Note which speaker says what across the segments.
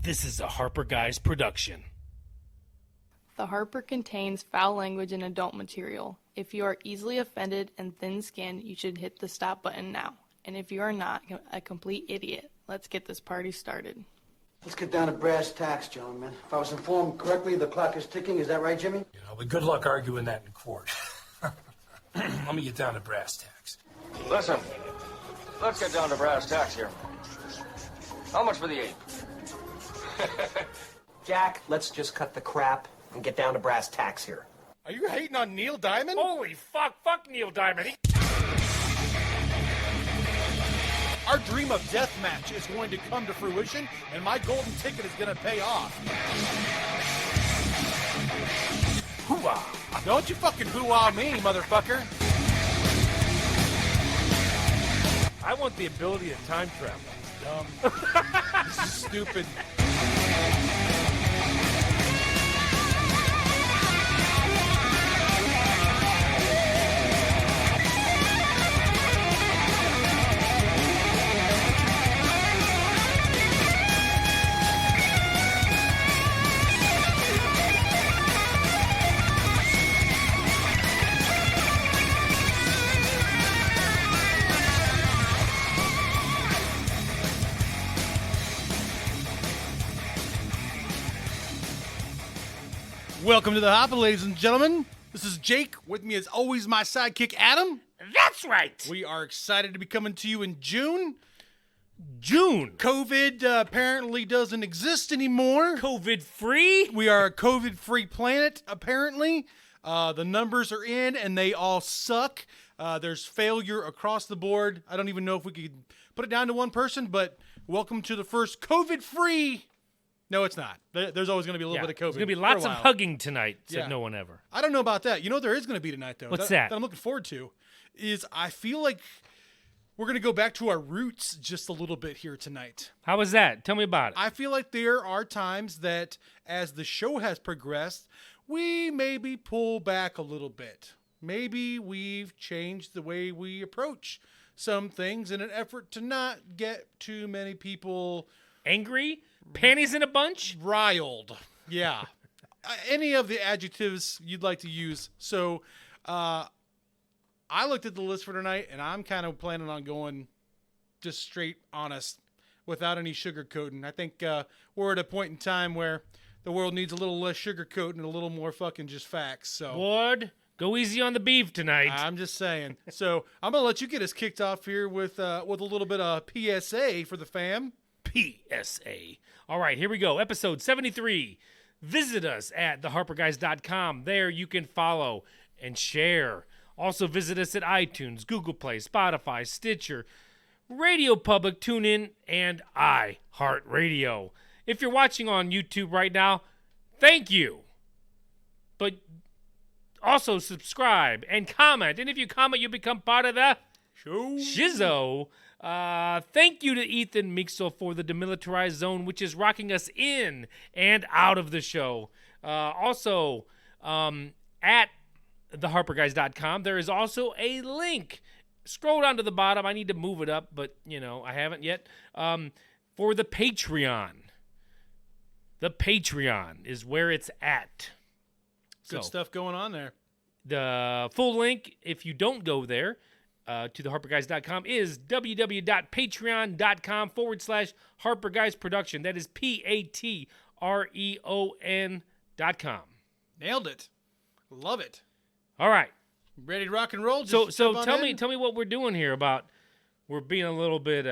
Speaker 1: This is a Harper Guys production.
Speaker 2: The Harper contains foul language and adult material. If you are easily offended and thin-skinned, you should hit the stop button now. And if you are not a complete idiot, let's get this party started.
Speaker 3: Let's get down to brass tacks, gentlemen. If I was informed correctly, the clock is ticking. Is that right, Jimmy?
Speaker 4: You know, but good luck arguing that in court. Let me get down to brass tacks.
Speaker 5: Listen, let's get down to brass tacks here. How much for the ape?
Speaker 6: Jack, let's just cut the crap and get down to brass tacks here.
Speaker 7: Are you hating on Neil Diamond?
Speaker 1: Holy fuck Neil Diamond.
Speaker 7: Our dream of deathmatch is going to come to fruition, and my golden ticket is going to pay off. Hoo-ah. Don't you fucking hoo-ah me, motherfucker.
Speaker 1: I want the ability to time travel.
Speaker 7: Dumb. This is stupid. Welcome to the Hopper, ladies and gentlemen. This is Jake. With me, as always, my sidekick, Adam.
Speaker 1: That's right.
Speaker 7: We are excited to be coming to you in June.
Speaker 1: COVID
Speaker 7: Apparently doesn't exist anymore.
Speaker 1: COVID-free?
Speaker 7: We are a COVID-free planet, apparently. The numbers are in, and they all suck. There's failure across the board. I don't even know if we could put it down to one person, but welcome to the first COVID-free. No, it's not. There's always going to be a little bit of COVID.
Speaker 1: There's going to be lots of hugging tonight, said no one ever.
Speaker 7: I don't know about that. You know what there is going to be tonight, though?
Speaker 1: What's that?
Speaker 7: That I'm looking forward to is I feel like we're going to go back to our roots just a little bit here tonight.
Speaker 1: How was that? Tell me about it.
Speaker 7: I feel like there are times that as the show has progressed, we maybe pull back a little bit. Maybe we've changed the way we approach some things in an effort to not get too many people
Speaker 1: angry? Panties in a bunch?
Speaker 7: Riled. Yeah. Any of the adjectives you'd like to use. So I looked at the list for tonight, and I'm kind of planning on going just straight honest without any sugarcoating. I think we're at a point in time where the world needs a little less sugarcoating and a little more fucking just facts. So,
Speaker 1: Ward, go easy on the beef tonight.
Speaker 7: I'm just saying. So I'm going to let you get us kicked off here with a little bit of PSA for the fam.
Speaker 1: PSA. All right, here we go. Episode 73. Visit us at theharperguys.com. There you can follow and share. Also visit us at iTunes, Google Play, Spotify, Stitcher, Radio Public, TuneIn, and iHeartRadio. If you're watching on YouTube right now, thank you. But also subscribe and comment. And if you comment, you become part of the Shizzo. Thank you to Ethan Mixel for the demilitarized zone, which is rocking us in and out of the show. Also, at theharperguys.com, there is also a link. Scroll down to the bottom. I need to move it up, but, I haven't yet. For the Patreon. The Patreon is where it's at.
Speaker 7: Good stuff going on there.
Speaker 1: The full link, if you don't go there, to theharperguys.com is www.patreon.com/HarperGuys Production. That is PATREON.com.
Speaker 7: Nailed it. Love it.
Speaker 1: All right.
Speaker 7: Ready to rock and roll?
Speaker 1: So tell me what we're doing here about we're being a little bit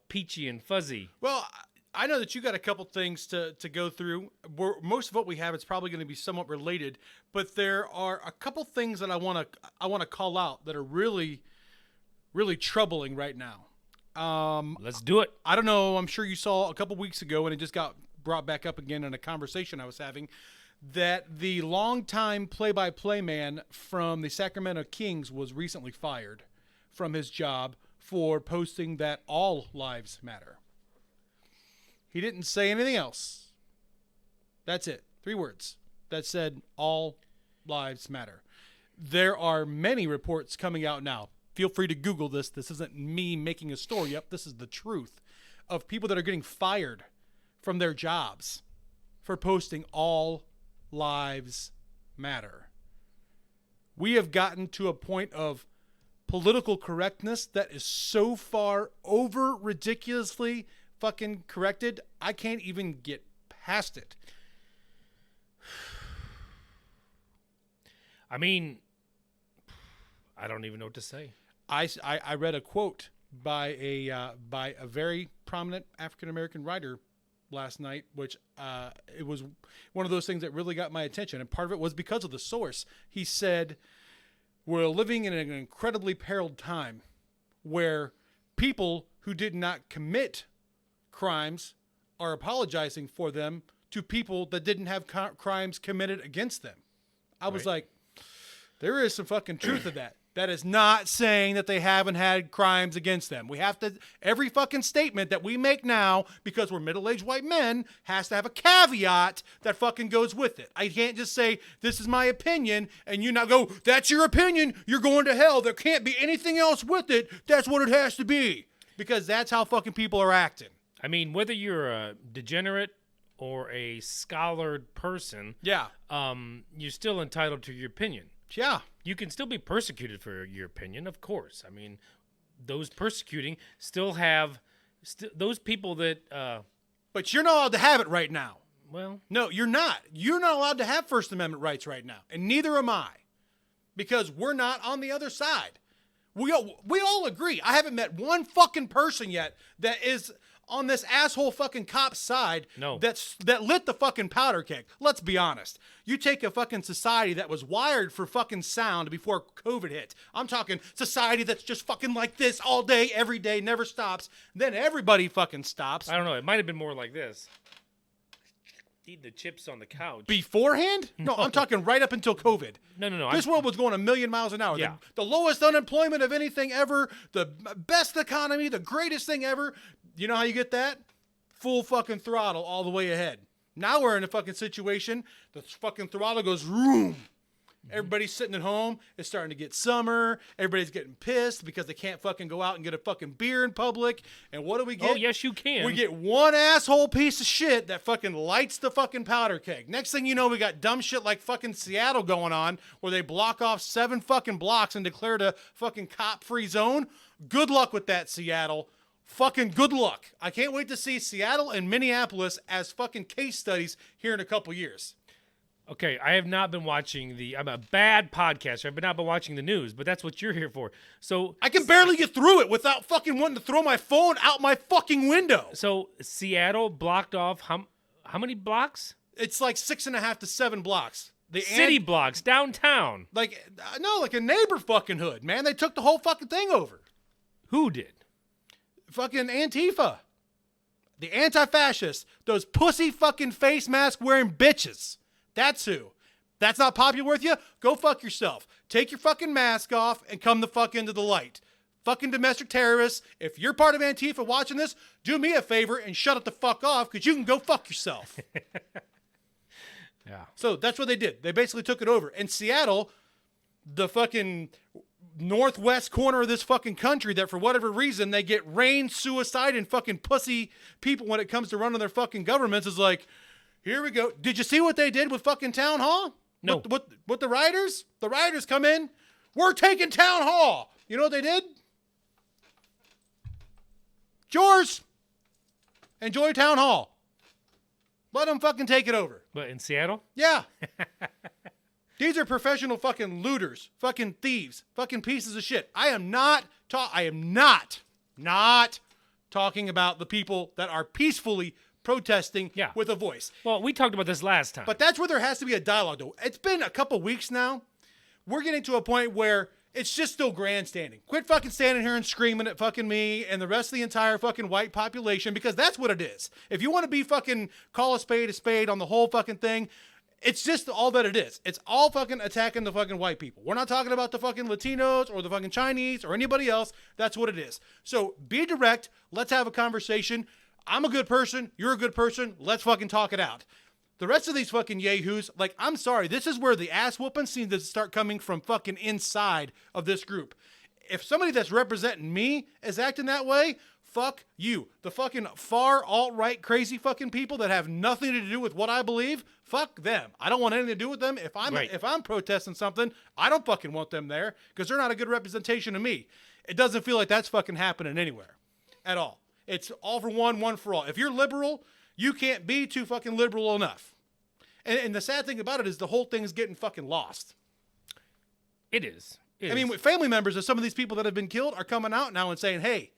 Speaker 1: peachy and fuzzy.
Speaker 7: Well, I know that you got a couple things to go through. Most of what we have is probably going to be somewhat related, but there are a couple things that I want to call out that are really troubling right now.
Speaker 1: Let's do it.
Speaker 7: I don't know. I'm sure you saw a couple weeks ago, and it just got brought back up again in a conversation I was having, that the longtime play-by-play man from the Sacramento Kings was recently fired from his job for posting that all lives matter. He didn't say anything else. That's it. 3 words that said all lives matter. There are many reports coming out now. Feel free to Google this. This isn't me making a story up. This is the truth of people that are getting fired from their jobs for posting all lives matter. We have gotten to a point of political correctness that is so far over ridiculously fucking corrected, I can't even get past it.
Speaker 1: I mean, I don't even know what to say.
Speaker 7: I read a quote by a very prominent African American writer last night, which it was one of those things that really got my attention, and part of it was because of the source. He said, "We're living in an incredibly periled time where people who did not commit crimes are apologizing for them to people that didn't have crimes committed against them." I was like, there is some fucking truth to that. That is not saying that they haven't had crimes against them. We have to, every fucking statement that we make now, because we're middle-aged white men, has to have a caveat that fucking goes with it. I can't just say, this is my opinion, and you not go, that's your opinion, you're going to hell. There can't be anything else with it. That's what it has to be. Because that's how fucking people are acting.
Speaker 1: I mean, whether you're a degenerate or a scholared person,
Speaker 7: Yeah.
Speaker 1: You're still entitled to your opinion.
Speaker 7: Yeah.
Speaker 1: You can still be persecuted for your opinion, of course. I mean, those persecuting still have those people that.
Speaker 7: But you're not allowed to have it right now.
Speaker 1: Well,
Speaker 7: No, you're not. You're not allowed to have First Amendment rights right now, and neither am I, because we're not on the other side. We all agree. I haven't met one fucking person yet that is on this asshole fucking cop's side.
Speaker 1: No.
Speaker 7: That lit the fucking powder keg. Let's be honest. You take a fucking society that was wired for fucking sound before COVID hit. I'm talking society that's just fucking like this all day, every day, never stops. Then everybody fucking stops.
Speaker 1: I don't know. It might have been more like this. Eating the chips on the couch.
Speaker 7: Beforehand? No, I'm talking right up until COVID.
Speaker 1: No.
Speaker 7: This world was going a million miles an hour.
Speaker 1: Yeah.
Speaker 7: The lowest unemployment of anything ever, the best economy, the greatest thing ever. You know how you get that? Full fucking throttle all the way ahead. Now we're in a fucking situation. The fucking throttle goes room. Everybody's sitting at home. It's starting to get summer. Everybody's getting pissed because they can't fucking go out and get a fucking beer in public. And what do we get?
Speaker 1: Oh, yes, you can.
Speaker 7: We get one asshole piece of shit that fucking lights the fucking powder keg. Next thing you know, we got dumb shit like fucking Seattle going on where they block off 7 fucking blocks and declared a fucking cop-free zone. Good luck with that, Seattle. Fucking good luck. I can't wait to see Seattle and Minneapolis as fucking case studies here in a couple years.
Speaker 1: Okay, I have not been watching I'm a bad podcaster. I've not been watching the news, but that's what you're here for. So
Speaker 7: I can barely get through it without fucking wanting to throw my phone out my fucking window.
Speaker 1: So Seattle blocked off how many blocks?
Speaker 7: It's like 6.5 to 7 blocks. The
Speaker 1: City blocks, downtown.
Speaker 7: like a neighbor fucking hood, man. They took the whole fucking thing over.
Speaker 1: Who did?
Speaker 7: Fucking Antifa. The anti-fascists. Those pussy fucking face mask wearing bitches. That's who. That's not popular with you? Go fuck yourself. Take your fucking mask off and come the fuck into the light. Fucking domestic terrorists. If you're part of Antifa watching this, do me a favor and shut it the fuck off because you can go fuck yourself.
Speaker 1: Yeah.
Speaker 7: So that's what they did. They basically took it over. In Seattle, the fucking northwest corner of this fucking country that for whatever reason they get rain, suicide, and fucking pussy people when it comes to running their fucking governments is like, here we go. Did you see what they did with fucking Town Hall?
Speaker 1: No.
Speaker 7: With the rioters? The rioters come in. We're taking Town Hall. You know what they did? It's yours. Enjoy Town Hall. Let them fucking take it over.
Speaker 1: But in Seattle?
Speaker 7: Yeah. These are professional fucking looters, fucking thieves, fucking pieces of shit. I am not talking about the people that are peacefully protesting with a voice.
Speaker 1: Well, we talked about this last time.
Speaker 7: But that's where there has to be a dialogue, though. It's been a couple weeks now. We're getting to a point where it's just still grandstanding. Quit fucking standing here and screaming at fucking me and the rest of the entire fucking white population, because that's what it is. If you want to be fucking call a spade on the whole fucking thing, it's just all that it is. It's all fucking attacking the fucking white people. We're not talking about the fucking Latinos or the fucking Chinese or anybody else. That's what it is. So be direct. Let's have a conversation. I'm a good person. You're a good person. Let's fucking talk it out. The rest of these fucking yahoos, like, I'm sorry, this is where the ass whooping seems to start coming from fucking inside of this group. if somebody that's representing me is acting that way, fuck you. The fucking far alt-right crazy fucking people that have nothing to do with what I believe, fuck them. I don't want anything to do with them. If I'm protesting something, I don't fucking want them there because they're not a good representation of me. It doesn't feel like that's fucking happening anywhere at all. It's all for one for all. If you're liberal, you can't be too fucking liberal enough. And the sad thing about it is the whole thing is getting fucking lost.
Speaker 1: It is.
Speaker 7: I mean, family members of some of these people that have been killed are coming out now and saying, hey,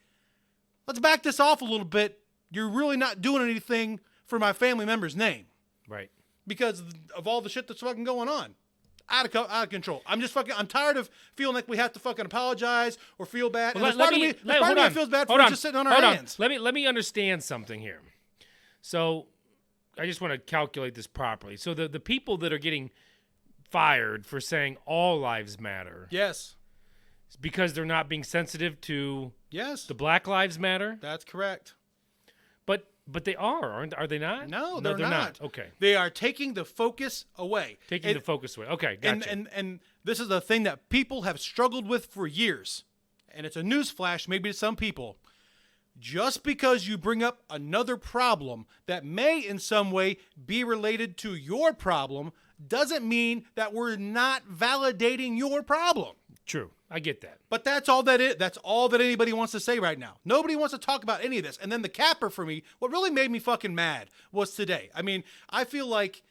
Speaker 7: let's back this off a little bit. You're really not doing anything for my family member's name.
Speaker 1: Right.
Speaker 7: Because of all the shit that's fucking going on. Out of control. I'm tired of feeling like we have to fucking apologize or feel bad.
Speaker 1: Well,
Speaker 7: and part of me that feels bad for just sitting on our hands.
Speaker 1: Let me understand something here. So I just want to calculate this properly. So the people that are getting fired for saying all lives matter.
Speaker 7: Yes.
Speaker 1: It's because they're not being sensitive to
Speaker 7: yes.
Speaker 1: the Black Lives Matter.
Speaker 7: That's correct.
Speaker 1: But they are they not?
Speaker 7: No, they're not.
Speaker 1: Okay.
Speaker 7: They are taking the focus away.
Speaker 1: Taking the focus away. Okay, gotcha.
Speaker 7: And this is a thing that people have struggled with for years. And it's a newsflash maybe to some people. Just because you bring up another problem that may in some way be related to your problem doesn't mean that we're not validating your problem.
Speaker 1: True. I get that.
Speaker 7: But that's all that anybody wants to say right now. Nobody wants to talk about any of this. And then the capper for me, what really made me fucking mad was today. I mean, I feel like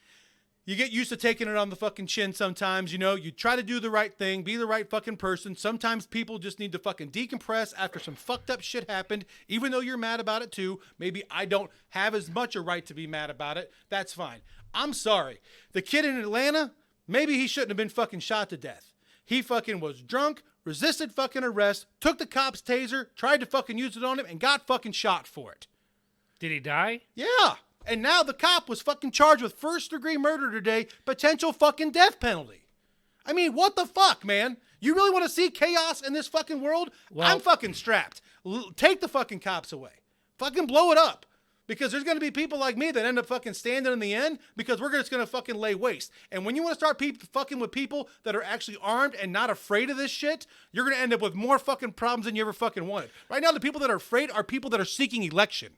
Speaker 7: you get used to taking it on the fucking chin sometimes, you know, you try to do the right thing, be the right fucking person. Sometimes people just need to fucking decompress after some fucked up shit happened, even though you're mad about it too. Maybe I don't have as much a right to be mad about it. That's fine. I'm sorry. The kid in Atlanta, maybe he shouldn't have been fucking shot to death. He fucking was drunk, resisted fucking arrest, took the cop's taser, tried to fucking use it on him, and got fucking shot for it.
Speaker 1: Did he die?
Speaker 7: Yeah. And now the cop was fucking charged with first-degree murder today, potential fucking death penalty. I mean, what the fuck, man? You really want to see chaos in this fucking world?
Speaker 1: Well,
Speaker 7: I'm fucking strapped. Take the fucking cops away. Fucking blow it up. Because there's going to be people like me that end up fucking standing in the end because we're just going to fucking lay waste. And when you want to start fucking with people that are actually armed and not afraid of this shit, you're going to end up with more fucking problems than you ever fucking wanted. Right now, the people that are afraid are people that are seeking election.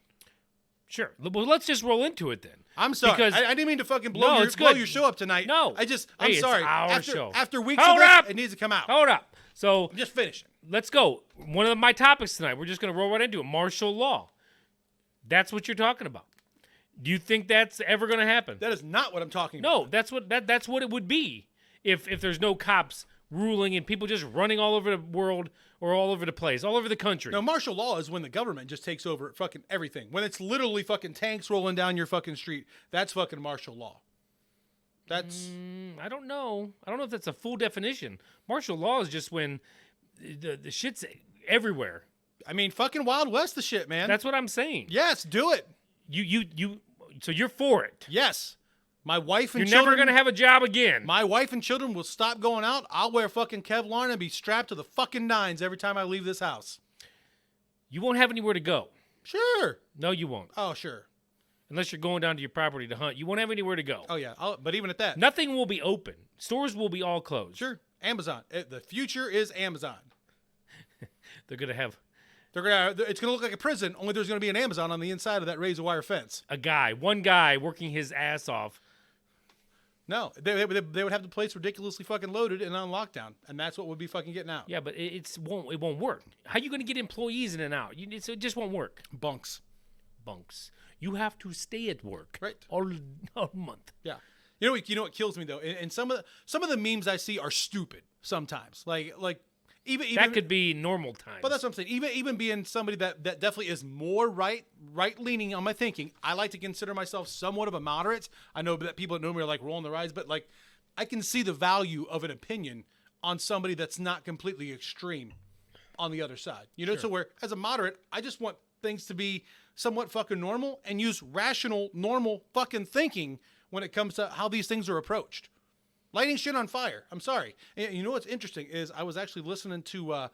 Speaker 1: Sure. Well, let's just roll into it then.
Speaker 7: I'm sorry.
Speaker 1: Because
Speaker 7: I didn't mean to fucking blow your show up tonight.
Speaker 1: No.
Speaker 7: I'm sorry.
Speaker 1: It's our show.
Speaker 7: After weeks
Speaker 1: Hold
Speaker 7: of this,
Speaker 1: up!
Speaker 7: it needs to come out.
Speaker 1: Hold up. So
Speaker 7: I'm just finishing.
Speaker 1: Let's go. One of my topics tonight, we're just going to roll right into it. Martial law. That's what you're talking about. Do you think that's ever going to happen?
Speaker 7: That is not what I'm talking about.
Speaker 1: No, that's what it would be if there's no cops ruling and people just running all over the world or all over the place, all over the country.
Speaker 7: No, martial law is when the government just takes over fucking everything. When it's literally fucking tanks rolling down your fucking street, that's fucking martial law. That's
Speaker 1: I don't know. I don't know if that's a full definition. Martial law is just when the shit's everywhere.
Speaker 7: I mean, fucking Wild West the shit, man.
Speaker 1: That's what I'm saying.
Speaker 7: Yes, do it.
Speaker 1: So you're for it.
Speaker 7: Yes. My wife and
Speaker 1: You're
Speaker 7: children.
Speaker 1: never going to have a job again.
Speaker 7: My wife and children will stop going out. I'll wear fucking Kevlar and be strapped to the fucking nines every time I leave this house.
Speaker 1: You won't have anywhere to go.
Speaker 7: Sure.
Speaker 1: No, you won't.
Speaker 7: Oh, sure.
Speaker 1: Unless you're going down to your property to hunt. You won't have anywhere to go.
Speaker 7: Oh, yeah. But even at that.
Speaker 1: Nothing will be open. Stores will be all closed.
Speaker 7: Sure. Amazon. The future is Amazon.
Speaker 1: They're going to have...
Speaker 7: It's going to look like a prison, only there's going to be an Amazon on the inside of that razor wire fence.
Speaker 1: One guy working his ass off.
Speaker 7: No, they would have the place ridiculously fucking loaded and on lockdown, and that's what would be fucking getting out.
Speaker 1: Yeah, but it won't work. How are you going to get employees in and out? It just won't work.
Speaker 7: Bunks.
Speaker 1: You have to stay at work
Speaker 7: right
Speaker 1: all month.
Speaker 7: Yeah. You know what kills me though, and some of the memes I see are stupid sometimes. Like even
Speaker 1: that could be normal times.
Speaker 7: But that's what I'm saying. Even being somebody that definitely is more right leaning on my thinking, I like to consider myself somewhat of a moderate. I know that people that know me are like rolling their eyes, but like I can see the value of an opinion on somebody that's not completely extreme on the other side. You know,
Speaker 1: Sure.
Speaker 7: So where as a moderate, I just want things to be somewhat fucking normal and use rational, normal fucking thinking when it comes to how these things are approached. Lighting shit on fire. I'm sorry. And you know what's interesting is I was actually listening to,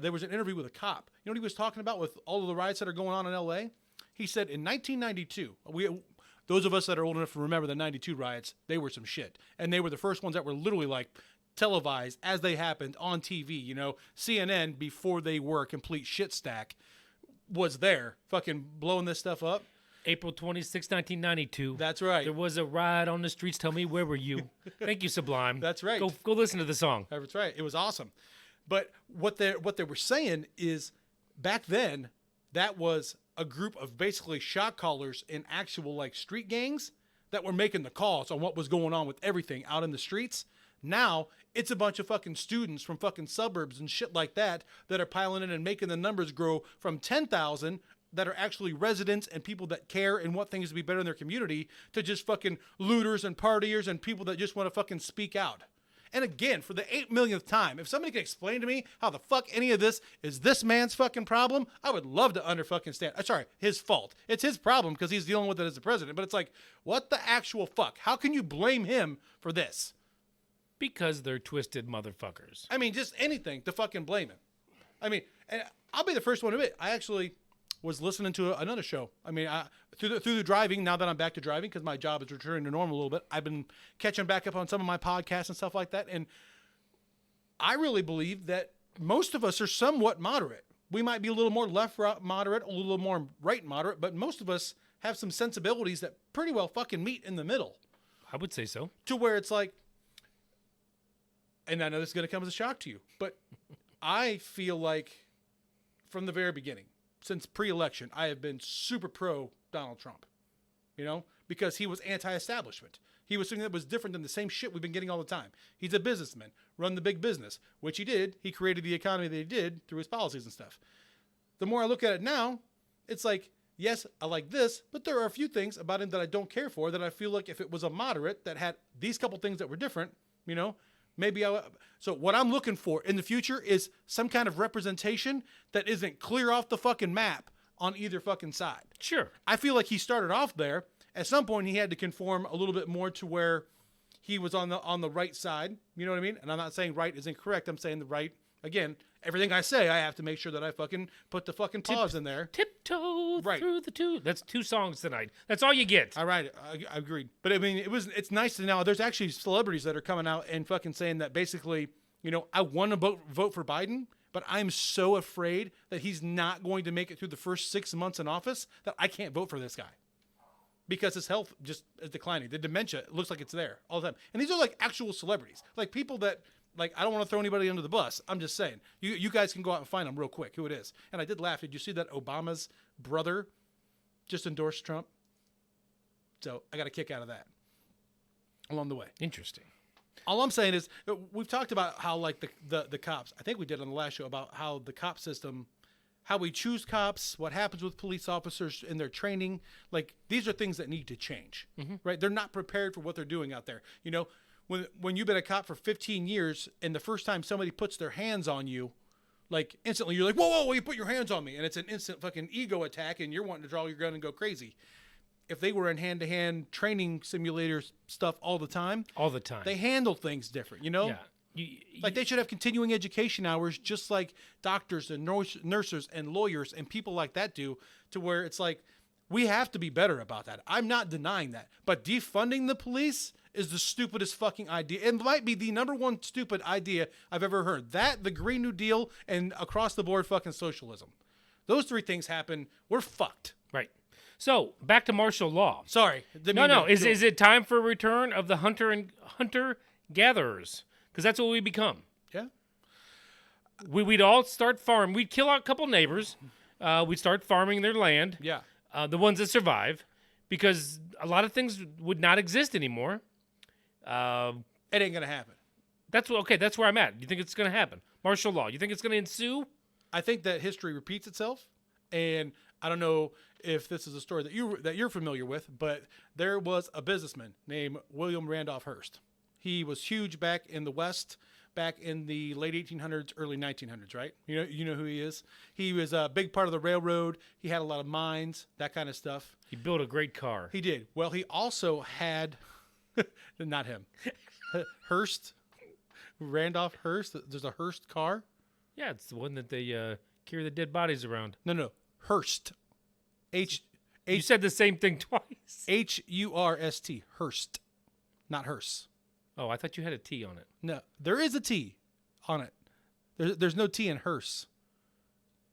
Speaker 7: there was an interview with a cop. You know what he was talking about with all of the riots that are going on in L.A.? He said in 1992, those of us that are old enough to remember the 92 riots, they were some shit. And they were the first ones that were literally like televised as they happened on TV. You know, CNN, before they were a complete shit stack, was there fucking blowing this stuff up.
Speaker 1: April 26, 1992.
Speaker 7: That's right.
Speaker 1: There was a riot on the streets. Tell me, where were you? Thank you, Sublime.
Speaker 7: That's right.
Speaker 1: Go listen to the song.
Speaker 7: That's right. It was awesome. But what they were saying is back then that was a group of basically shot callers in actual like street gangs that were making the calls on what was going on with everything out in the streets. Now it's a bunch of fucking students from fucking suburbs and shit like that are piling in and making the numbers grow from 10,000 that are actually residents and people that care and want things to be better in their community to just fucking looters and partiers and people that just want to fucking speak out. And again, for the 8 millionth time, if somebody can explain to me how the fuck any of this is this man's fucking problem, I would love to fucking stand. Sorry, his fault. It's his problem because he's dealing with it as the president. But it's like, what the actual fuck? How can you blame him for this?
Speaker 1: Because they're twisted motherfuckers.
Speaker 7: I mean, just anything to fucking blame him. I mean, and I'll be the first one to admit, I actually was listening to another show. I mean, through the driving, now that I'm back to driving, because my job is returning to normal a little bit, I've been catching back up on some of my podcasts and stuff like that. And I really believe that most of us are somewhat moderate. We might be a little more left moderate, a little more right moderate, but most of us have some sensibilities that pretty well fucking meet in the middle.
Speaker 1: I would say so.
Speaker 7: To where it's like, and I know this is going to come as a shock to you, but I feel like from the very beginning, since pre-election, I have been super pro Donald Trump, you know, because he was anti-establishment. He was something that was different than the same shit we've been getting all the time. He's a businessman, run the big business, which he did. He created the economy that he did through his policies and stuff. The more I look at it now, it's like, yes, I like this, but there are a few things about him that I don't care for that I feel like if it was a moderate that had these couple things that were different, you know, maybe so what I'm looking for in the future is some kind of representation that isn't clear off the fucking map on either fucking side.
Speaker 1: Sure.
Speaker 7: I feel like he started off there. At some point, he had to conform a little bit more to where he was on the right side. You know what I mean? And I'm not saying right is incorrect. I'm saying the right. Again, everything I say, I have to make sure that I fucking put the fucking pause in there.
Speaker 1: Tiptoe
Speaker 7: Right.
Speaker 1: through the two. That's 2 songs tonight. That's all you get.
Speaker 7: All right, I agreed. But I mean, it's nice to now. There's actually celebrities that are coming out and fucking saying that basically, you know, I want to vote for Biden, but I'm so afraid that he's not going to make it through the first 6 months in office that I can't vote for this guy because his health just is declining. The dementia looks like it's there all the time. And these are like actual celebrities, like people that. Like, I don't want to throw anybody under the bus. I'm just saying. You guys can go out and find them real quick, who it is. And I did laugh. Did you see that Obama's brother just endorsed Trump? So I got a kick out of that along the way.
Speaker 1: Interesting.
Speaker 7: All I'm saying is we've talked about how, like, the cops. I think we did on the last show about how the cop system, how we choose cops, what happens with police officers in their training. Like, these are things that need to change, right? They're not prepared for what they're doing out there. You know, when you've been a cop for 15 years and the first time somebody puts their hands on you, like instantly you're like, whoa, you put your hands on me. And it's an instant fucking ego attack and you're wanting to draw your gun and go crazy. If they were in hand-to-hand training simulators stuff all the time, they handle things different, you know?
Speaker 1: Yeah.
Speaker 7: Like they should have continuing education hours just like doctors and nurses and lawyers and people like that do, to where it's like, we have to be better about that. I'm not denying that. But defunding the police is the stupidest fucking idea. It might be the number one stupid idea I've ever heard. That, the Green New Deal, and across the board fucking socialism. Those 3 things happen, we're fucked.
Speaker 1: Right. So, back to martial law.
Speaker 7: Sorry.
Speaker 1: No. Is it time for a return of the hunter-gatherers? Because that's what we become.
Speaker 7: Yeah.
Speaker 1: We'd all start farming. We'd kill out a couple neighbors. We'd start farming their land.
Speaker 7: Yeah.
Speaker 1: The ones that survive. Because a lot of things would not exist anymore.
Speaker 7: It ain't gonna happen.
Speaker 1: That's where I'm at. You think it's gonna happen? Martial law. You think it's gonna ensue?
Speaker 7: I think that history repeats itself, and I don't know if this is a story that you're familiar with, but there was a businessman named William Randolph Hearst. He was huge back in the West, back in the late 1800s, early 1900s, right? You know who he is. He was a big part of the railroad. He had a lot of mines, that kind of stuff.
Speaker 1: He built a great car.
Speaker 7: He did. Well, he also had. Not him. Hearst. Randolph Hearst. There's a Hearst car.
Speaker 1: Yeah, it's the one that they carry the dead bodies around.
Speaker 7: No. Hearst.
Speaker 1: You said the same thing twice.
Speaker 7: Hurst. Hearst. Not Hearst.
Speaker 1: Oh, I thought you had a T on it.
Speaker 7: No, there is a T on it. There's no T in hearse.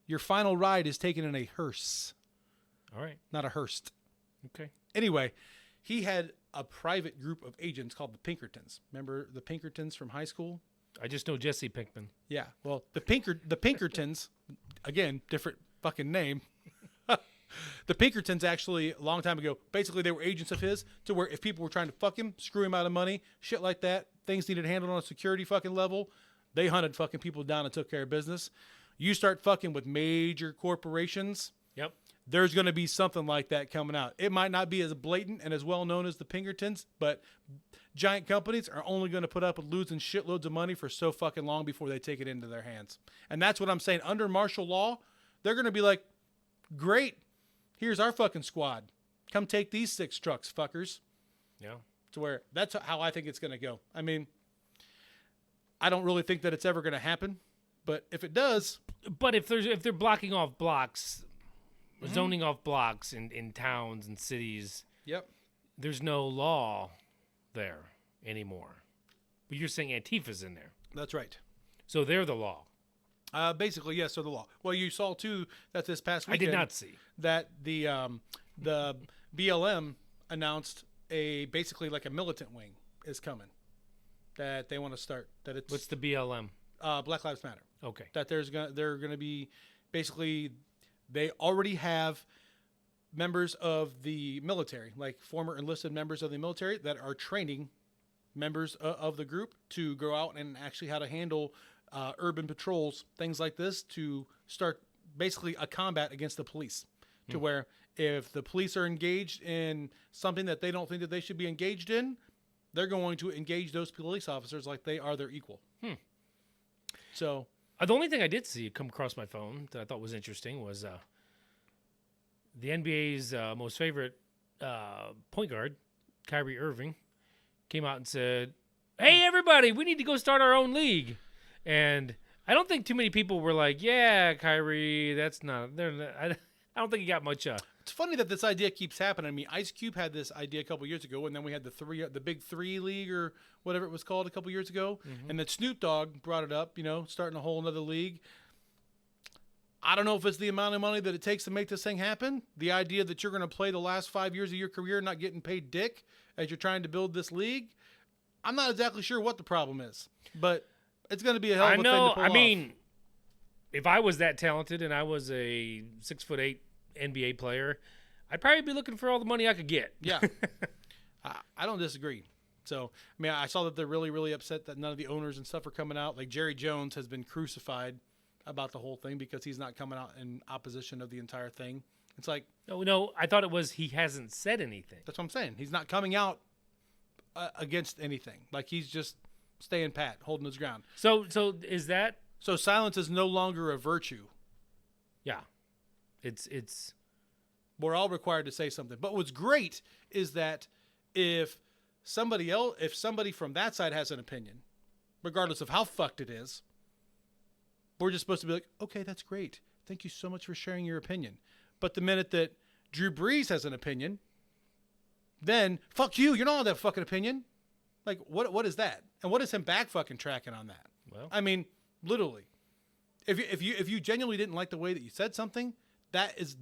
Speaker 7: Your final ride is taken in a hearse,
Speaker 1: All right.
Speaker 7: not a hearse.
Speaker 1: Okay.
Speaker 7: Anyway, he had a private group of agents called the Pinkertons. Remember the Pinkertons from high school?
Speaker 1: I just know Jesse Pinkman.
Speaker 7: Yeah. Well, the Pinkertons, again, different fucking name. The Pinkertons actually, a long time ago, basically they were agents of his to where if people were trying to fuck him, screw him out of money, shit like that, things needed handled on a security fucking level, they hunted fucking people down and took care of business. You start fucking with major corporations,
Speaker 1: Yep.
Speaker 7: there's going to be something like that coming out. It might not be as blatant and as well known as the Pinkertons, but giant companies are only going to put up with losing shitloads of money for so fucking long before they take it into their hands. And that's what I'm saying. Under martial law, they're going to be like, great, here's our fucking squad. Come take these 6 trucks, fuckers.
Speaker 1: Yeah.
Speaker 7: To where that's how I think it's going to go. I mean, I don't really think that it's ever going to happen, but if it does,
Speaker 1: But if they're blocking off blocks, zoning off blocks in towns and cities,
Speaker 7: yep.
Speaker 1: there's no law there anymore. But you're saying Antifa's in there.
Speaker 7: That's right.
Speaker 1: So they're the law.
Speaker 7: Basically, yes, so the law. Well, you saw too that this past
Speaker 1: I
Speaker 7: weekend
Speaker 1: did not see.
Speaker 7: that the BLM announced basically like a militant wing is coming that they want to start. That it's
Speaker 1: What's the BLM?
Speaker 7: Black Lives Matter.
Speaker 1: Okay.
Speaker 7: That they're gonna be basically they already have members of the military, like former enlisted members of the military, that are training members of the group to go out and actually how to handle urban patrols, things like this, to start basically a combat against the police. To where if the police are engaged in something that they don't think that they should be engaged in, they're going to engage those police officers like they are their equal. So
Speaker 1: The only thing I did see come across my phone that I thought was interesting was the NBA's most favorite point guard, Kyrie Irving, came out and said, "Hey, everybody, we need to go start our own league." And I don't think too many people were like, "Yeah, Kyrie, that's not." I don't think he got much.
Speaker 7: it's funny that this idea keeps happening. I mean, Ice Cube had this idea a couple years ago, and then we had the Big Three League or whatever it was called a couple years ago, and then Snoop Dogg brought it up. Starting a whole another league. I don't know if it's the amount of money that it takes to make this thing happen. The idea that you're going to play the last 5 years of your career not getting paid dick as you're trying to build this league. I'm not exactly sure what the problem is, but it's going to be a hell of a thing to pull off.
Speaker 1: I mean, if I was that talented and I was a 6'8" NBA player, I'd probably be looking for all the money I could get.
Speaker 7: Yeah. I don't disagree. So, I mean, I saw that they're really, really upset that none of the owners and stuff are coming out. Like Jerry Jones has been crucified about the whole thing because he's not coming out in opposition of the entire thing. It's like,
Speaker 1: No, I thought it was he hasn't said anything.
Speaker 7: that's what I'm saying. He's not coming out against anything. Like he's just staying pat, holding his ground.
Speaker 1: So is that?
Speaker 7: So silence is no longer a virtue.
Speaker 1: Yeah, it's.
Speaker 7: We're all required to say something. But what's great is that if somebody from that side has an opinion, regardless of how fucked it is, we're just supposed to be like, okay, that's great. Thank you so much for sharing your opinion. But the minute that Drew Brees has an opinion, then fuck you. You're not on that fucking opinion. Like, what is that? And what is him back fucking tracking on that?
Speaker 1: Well,
Speaker 7: I mean, literally, if you genuinely didn't like the way that you said something, that is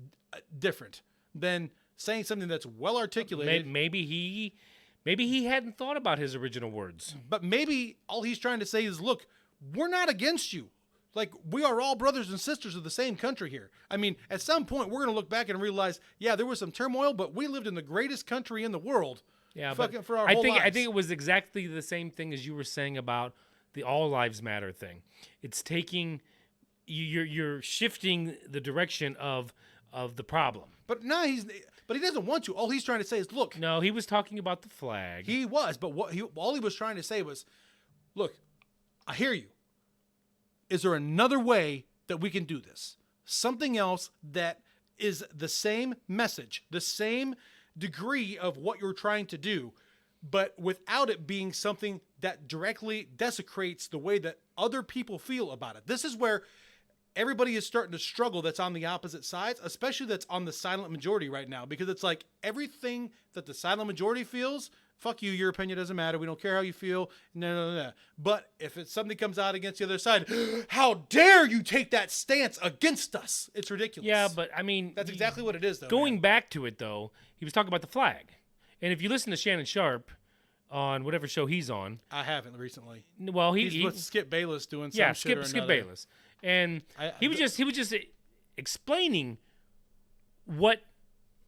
Speaker 7: different than saying something that's well articulated.
Speaker 1: maybe he hadn't thought about his original words.
Speaker 7: But maybe all he's trying to say is, look, we're not against you. Like, we are all brothers and sisters of the same country here. I mean, at some point, we're going to look back and realize, yeah, there was some turmoil, but we lived in the greatest country in the world.
Speaker 1: Yeah,
Speaker 7: fucking
Speaker 1: but
Speaker 7: for our
Speaker 1: I
Speaker 7: whole
Speaker 1: think
Speaker 7: lives.
Speaker 1: it was exactly the same thing as you were saying about the All Lives Matter thing. It's taking you're shifting the direction of the problem.
Speaker 7: But no, he doesn't want to. All he's trying to say is, look,
Speaker 1: No, he was talking about the flag.
Speaker 7: he was, but all he was trying to say was, look, I hear you. Is there another way that we can do this? Something else that is the same message, the same degree of what you're trying to do, but without it being something that directly desecrates the way that other people feel about it. This is where everybody is starting to struggle that's on the opposite sides, especially that's on the silent majority right now, because it's like everything that the silent majority feels, fuck you, your opinion doesn't matter. We don't care how you feel. No. But if it's something comes out against the other side, how dare you take that stance against us? It's ridiculous.
Speaker 1: Yeah, but I mean,
Speaker 7: that's exactly what it is, though.
Speaker 1: Going
Speaker 7: man.
Speaker 1: back to it, though, he was talking about the flag. And if you listen to Shannon Sharp on whatever show he's on,
Speaker 7: I haven't recently.
Speaker 1: Well,
Speaker 7: he's with Skip Bayless doing some shit or
Speaker 1: Skip
Speaker 7: another.
Speaker 1: Bayless, and he was just explaining what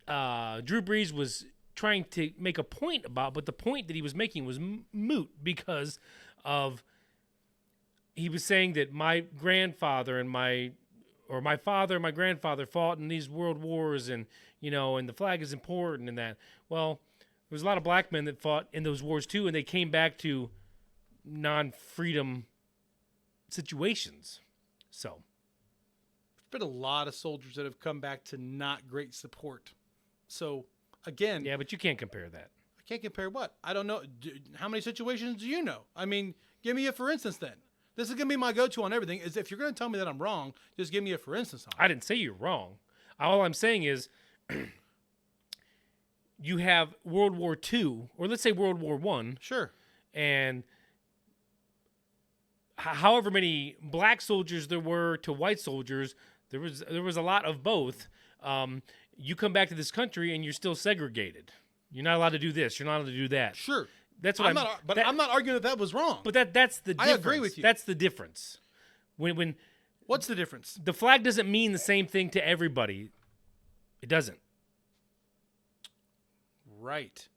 Speaker 1: Drew Brees was trying to make a point about, but the point that he was making was moot because of he was saying that my grandfather and my father and my grandfather fought in these world wars, and and the flag is important and that. Well, there was a lot of black men that fought in those wars too, and they came back to non-freedom situations. So
Speaker 7: there's been a lot of soldiers that have come back to not great support. So again,
Speaker 1: yeah, but you can't compare that.
Speaker 7: I can't compare what? I don't know. How many situations do you know? I mean, give me a for instance then. This is going to be my go-to on everything. Is if you're going to tell me that I'm wrong, just give me a for instance on it.
Speaker 1: I didn't say you're wrong. All I'm saying is you have World War II, or let's say World War I.
Speaker 7: Sure.
Speaker 1: And however many black soldiers there were to white soldiers, there was a lot of both. You come back to this country and you're still segregated. You're not allowed to do this. You're not allowed to do that.
Speaker 7: Sure.
Speaker 1: That's what
Speaker 7: I'm not arguing that was wrong.
Speaker 1: But that's the difference.
Speaker 7: I agree with you.
Speaker 1: That's the difference. When
Speaker 7: what's the difference?
Speaker 1: The flag doesn't mean the same thing to everybody. It doesn't.
Speaker 7: Right.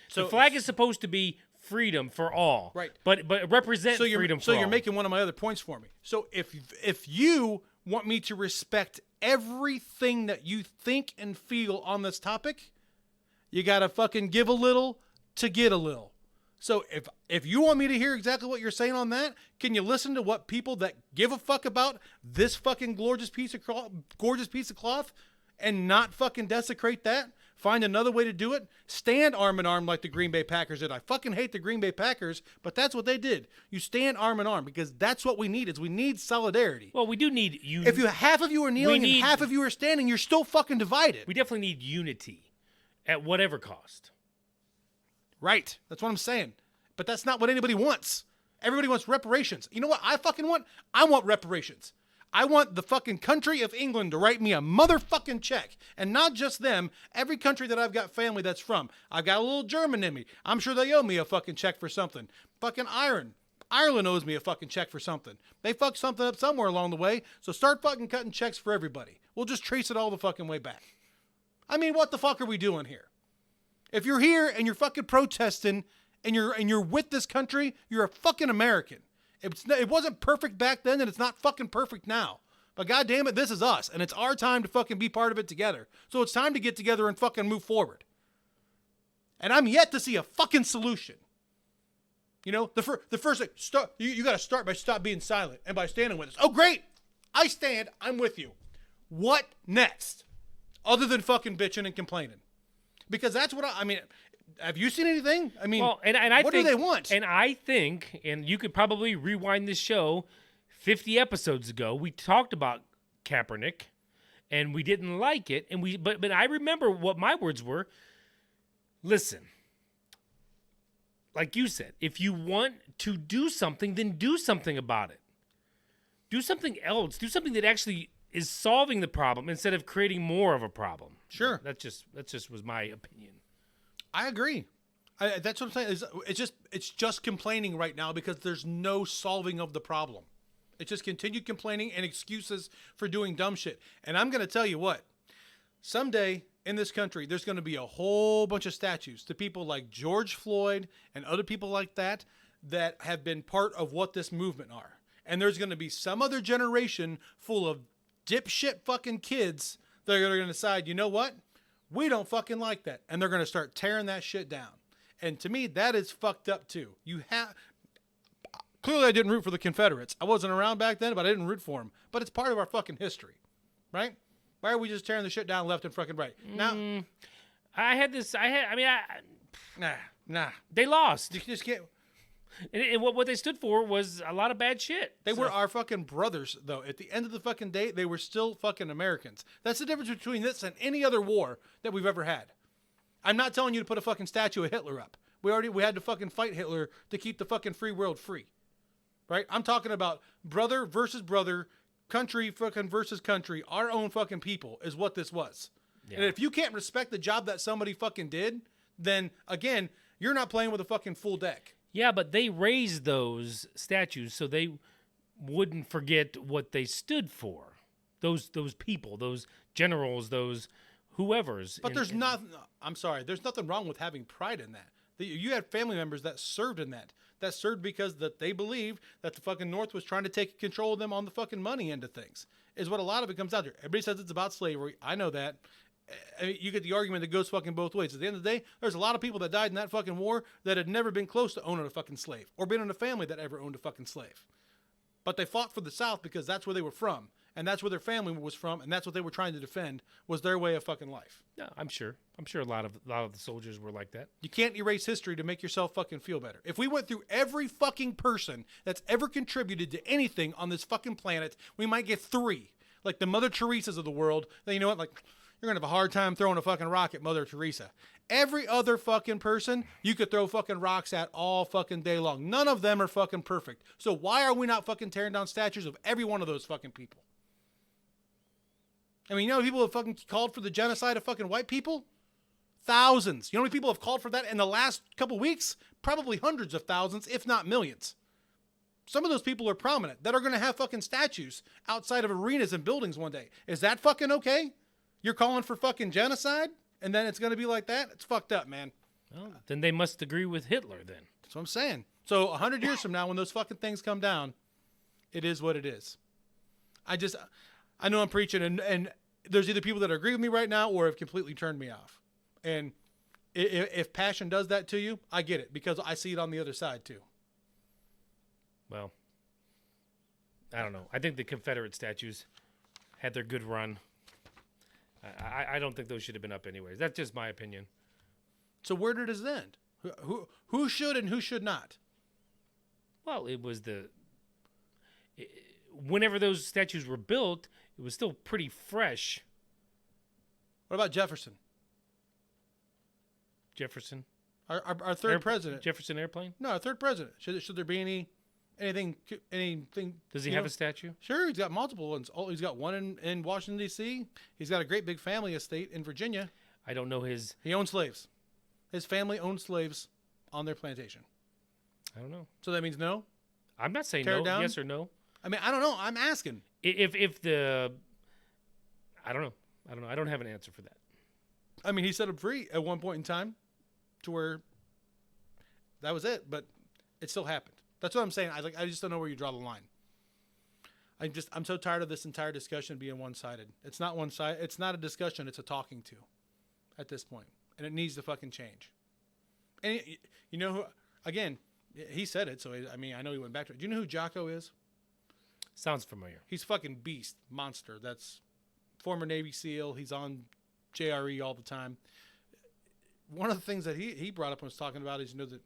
Speaker 1: So the flag is supposed to be freedom for all.
Speaker 7: Right.
Speaker 1: But represent freedom for all.
Speaker 7: So you're making one of my other points for me. So if you want me to respect everything that you think and feel on this topic, you got to fucking give a little to get a little. So if you want me to hear exactly what you're saying on that, can you listen to what people that give a fuck about this fucking gorgeous piece of cloth and not fucking desecrate that? Find another way to do it. Stand arm in arm like the Green Bay Packers did. I fucking hate the Green Bay Packers, but that's what they did. You stand arm in arm because that's what we need. Is we need solidarity.
Speaker 1: Well, we do need unity.
Speaker 7: If half of you are kneeling and half of you are standing, you're still fucking divided.
Speaker 1: We definitely need unity at whatever cost.
Speaker 7: Right. That's what I'm saying. But that's not what anybody wants. Everybody wants reparations. You know what I fucking want? I want reparations. I want the fucking country of England to write me a motherfucking check. And not just them, every country that I've got family that's from. I've got a little German in me. I'm sure they owe me a fucking check for something. Fucking Ireland owes me a fucking check for something. They fucked something up somewhere along the way, so start fucking cutting checks for everybody. We'll just trace it all the fucking way back. I mean, what the fuck are we doing here? If you're here and you're fucking protesting and you're with this country, you're a fucking American. It wasn't perfect back then, and it's not fucking perfect now. But goddamn it, this is us, and it's our time to fucking be part of it together. So it's time to get together and fucking move forward. And I'm yet to see a fucking solution. You know, the first thing, you got to start by stop being silent and by standing with us. Oh, great, I stand. I'm with you. What next, other than fucking bitching and complaining? Because that's what I mean. Have you seen anything? I mean,
Speaker 1: well, and
Speaker 7: what do they want?
Speaker 1: And I think, and you could probably rewind this show 50 episodes ago, we talked about Kaepernick, and we didn't like it. And but I remember what my words were. Listen, like you said, if you want to do something, then do something about it. Do something else. Do something that actually is solving the problem instead of creating more of a problem.
Speaker 7: Sure.
Speaker 1: That just was my opinion.
Speaker 7: I agree. That's what I'm saying. It's just complaining right now because there's no solving of the problem. It's just continued complaining and excuses for doing dumb shit. And I'm going to tell you what. Someday in this country, there's going to be a whole bunch of statues to people like George Floyd and other people like that have been part of what this movement are. And there's going to be some other generation full of dipshit fucking kids that are going to decide, you know what? We don't fucking like that. And they're going to start tearing that shit down. And to me, that is fucked up too. Clearly I didn't root for the Confederates. I wasn't around back then, but I didn't root for them. But it's part of our fucking history, right? Why are we just tearing the shit down left and fucking right? Now, Nah.
Speaker 1: They lost.
Speaker 7: You just can't.
Speaker 1: And what they stood for was a lot of bad shit.
Speaker 7: They were our fucking brothers, though. At the end of the fucking day, they were still fucking Americans. That's the difference between this and any other war that we've ever had. I'm not telling you to put a fucking statue of Hitler up. We had to fucking fight Hitler to keep the fucking free world free. Right? I'm talking about brother versus brother, country fucking versus country, our own fucking people is what this was. Yeah. And if you can't respect the job that somebody fucking did, then again, you're not playing with a fucking full deck.
Speaker 1: Yeah, but they raised those statues so they wouldn't forget what they stood for. Those people, those generals, those whoever's.
Speaker 7: But there's nothing wrong with having pride in that. You had family members that served in that. That served because that they believed that the fucking North was trying to take control of them on the fucking money end of things. Is what a lot of it comes out to. Everybody says it's about slavery. I know that. You get the argument that goes fucking both ways. At the end of the day, there's a lot of people that died in that fucking war that had never been close to owning a fucking slave or been in a family that ever owned a fucking slave. But they fought for the South because that's where they were from. And that's where their family was from, and that's what they were trying to defend, was their way of fucking life.
Speaker 1: Yeah, I'm sure. I'm sure a lot of the soldiers were like that.
Speaker 7: You can't erase history to make yourself fucking feel better. If we went through every fucking person that's ever contributed to anything on this fucking planet, we might get 3. Like the Mother Teresas of the world. Then you know what? Like, you're going to have a hard time throwing a fucking rock at Mother Teresa. Every other fucking person you could throw fucking rocks at all fucking day long. None of them are fucking perfect. So why are we not fucking tearing down statues of every one of those fucking people? I mean, you know people have fucking called for the genocide of fucking white people? Thousands. You know how many people have called for that in the last couple weeks? Probably hundreds of thousands, if not millions. Some of those people are prominent that are going to have fucking statues outside of arenas and buildings one day. Is that fucking okay? You're calling for fucking genocide? And then it's going to be like that? It's fucked up, man.
Speaker 1: Well, then they must agree with Hitler then.
Speaker 7: That's what I'm saying. So 100 years from now, when those fucking things come down, it is what it is. I know I'm preaching, and there's either people that agree with me right now or have completely turned me off. And if passion does that to you, I get it, because I see it on the other side too.
Speaker 1: Well, I don't know. I think the Confederate statues had their good run. I don't think those should have been up anyways. That's just my opinion.
Speaker 7: So where did it end? Who should and who should not?
Speaker 1: Well, whenever those statues were built, it was still pretty fresh.
Speaker 7: What about Jefferson?
Speaker 1: Jefferson?
Speaker 7: Our third president.
Speaker 1: Jefferson Airplane?
Speaker 7: No, our third president. Should there be anything?
Speaker 1: Does he have a statue?
Speaker 7: Sure, he's got multiple ones. Oh, he's got one in Washington, D.C. He's got a great big family estate in Virginia.
Speaker 1: I don't know his...
Speaker 7: He owns slaves. His family owns slaves on their plantation.
Speaker 1: I don't know.
Speaker 7: So that means no?
Speaker 1: I'm not saying
Speaker 7: Tear
Speaker 1: no.
Speaker 7: down?
Speaker 1: Yes or no.
Speaker 7: I mean, I don't know. I'm asking.
Speaker 1: If the... I don't know. I don't have an answer for that.
Speaker 7: I mean, he set them free at one point in time to where that was it, but it still happened. That's what I'm saying. I just don't know where you draw the line. I'm so tired of this entire discussion being one-sided. It's not one-sided. It's not a discussion. It's a talking to at this point, and it needs to fucking change. And you know who? Again, he said it, so I mean, I know he went back to it. Do you know who Jocko is?
Speaker 1: Sounds familiar.
Speaker 7: He's fucking beast, monster. That's former Navy SEAL. He's on JRE all the time. One of the things that he brought up when I was talking about is, you know, that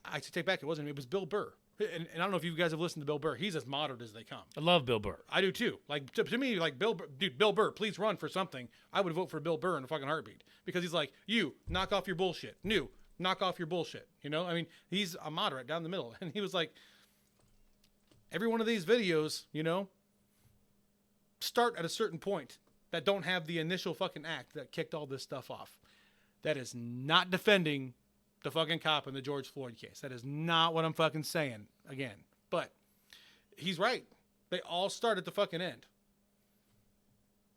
Speaker 7: I take back, it wasn't him, it was Bill Burr. And I don't know if you guys have listened to Bill Burr. He's as moderate as they come.
Speaker 1: I love Bill Burr.
Speaker 7: I do too. Like to me, like Bill Burr, please run for something. I would vote for Bill Burr in a fucking heartbeat, because he's like, you knock off your bullshit. Knock off your bullshit. You know, I mean, he's a moderate down the middle, and he was like, every one of these videos, you know, start at a certain point that don't have the initial fucking act that kicked all this stuff off. That is not defending the fucking cop in the George Floyd case. That is not what I'm fucking saying again. But he's right. They all start at the fucking end.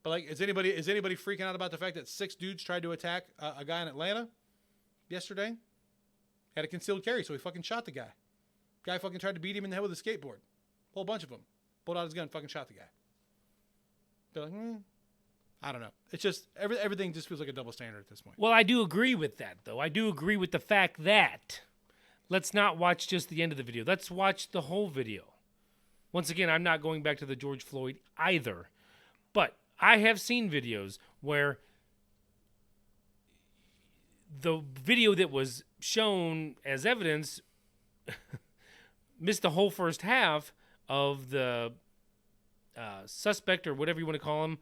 Speaker 7: But like, is anybody freaking out about the fact that 6 dudes tried to attack a guy in Atlanta yesterday? Had a concealed carry, so he fucking shot the guy. Guy fucking tried to beat him in the head with a skateboard. A whole bunch of them. Pulled out his gun, fucking shot the guy. They're like, I don't know. It's just, everything just feels like a double standard at this point.
Speaker 1: Well, I do agree with that, though. I do agree with the fact that let's not watch just the end of the video. Let's watch the whole video. Once again, I'm not going back to the George Floyd either. But I have seen videos where the video that was shown as evidence missed the whole first half of the suspect, or whatever you want to call him,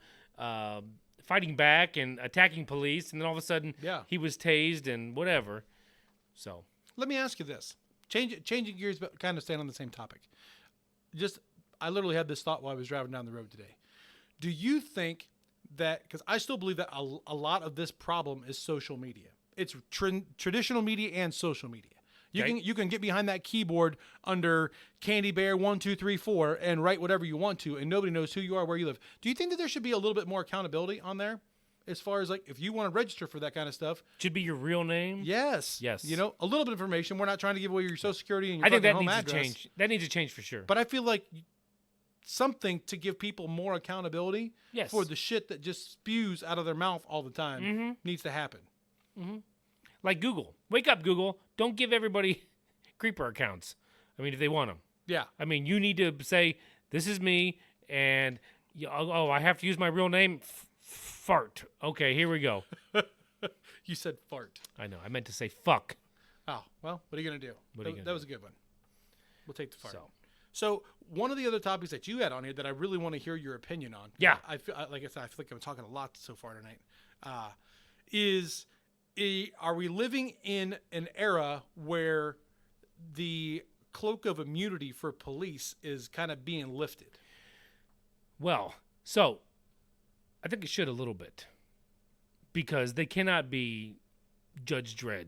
Speaker 1: fighting back and attacking police, and then all of a sudden he was tased and whatever. So
Speaker 7: Let me ask you this. Changing gears, but kind of staying on the same topic. I literally had this thought while I was driving down the road today. Do you think that, because I still believe that a lot of this problem is social media. It's traditional media and social media. You can get behind that keyboard under Candy Bear 1 2 3 4 and write whatever you want to, and nobody knows who you are, where you live. Do you think that there should be a little bit more accountability on there, as far as like if you want to register for that kind of stuff?
Speaker 1: Should be your real name.
Speaker 7: Yes. You know, a little bit of information. We're not trying to give away your Social Security and your
Speaker 1: I think that
Speaker 7: home
Speaker 1: needs
Speaker 7: address.
Speaker 1: to change. That needs to change for sure.
Speaker 7: But I feel like something to give people more accountability
Speaker 1: Yes.
Speaker 7: for the shit that just spews out of their mouth all the time needs to happen.
Speaker 1: Like Google. Wake up, Google. Don't give everybody creeper accounts. I mean, if they want them.
Speaker 7: Yeah.
Speaker 1: I mean, you need to say, this is me, and, I have to use my real name? Fart. Okay, here we go.
Speaker 7: You said fart.
Speaker 1: I know. I meant to say fuck.
Speaker 7: Oh, well, what are you going to do? That was a good one. We'll take the fart. So one of the other topics that you had on here that I really want to hear your opinion on.
Speaker 1: Yeah.
Speaker 7: I feel like I'm talking a lot so far tonight. Are we living in an era where the cloak of immunity for police is kind of being lifted?
Speaker 1: Well, so I think it should a little bit, because they cannot be Judge Dredd,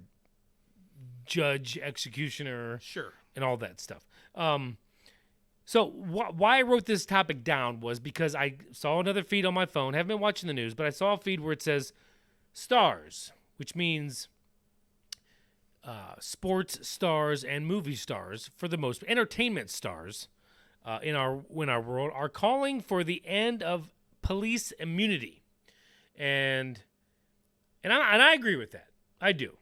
Speaker 1: Judge Executioner,
Speaker 7: Sure,
Speaker 1: and all that stuff. So why I wrote this topic down was because I saw another feed on my phone. Haven't been watching the news, but I saw a feed where it says stars, which means sports stars and movie stars, for the most entertainment stars in our world, are calling for the end of police immunity, and I agree with that. I do.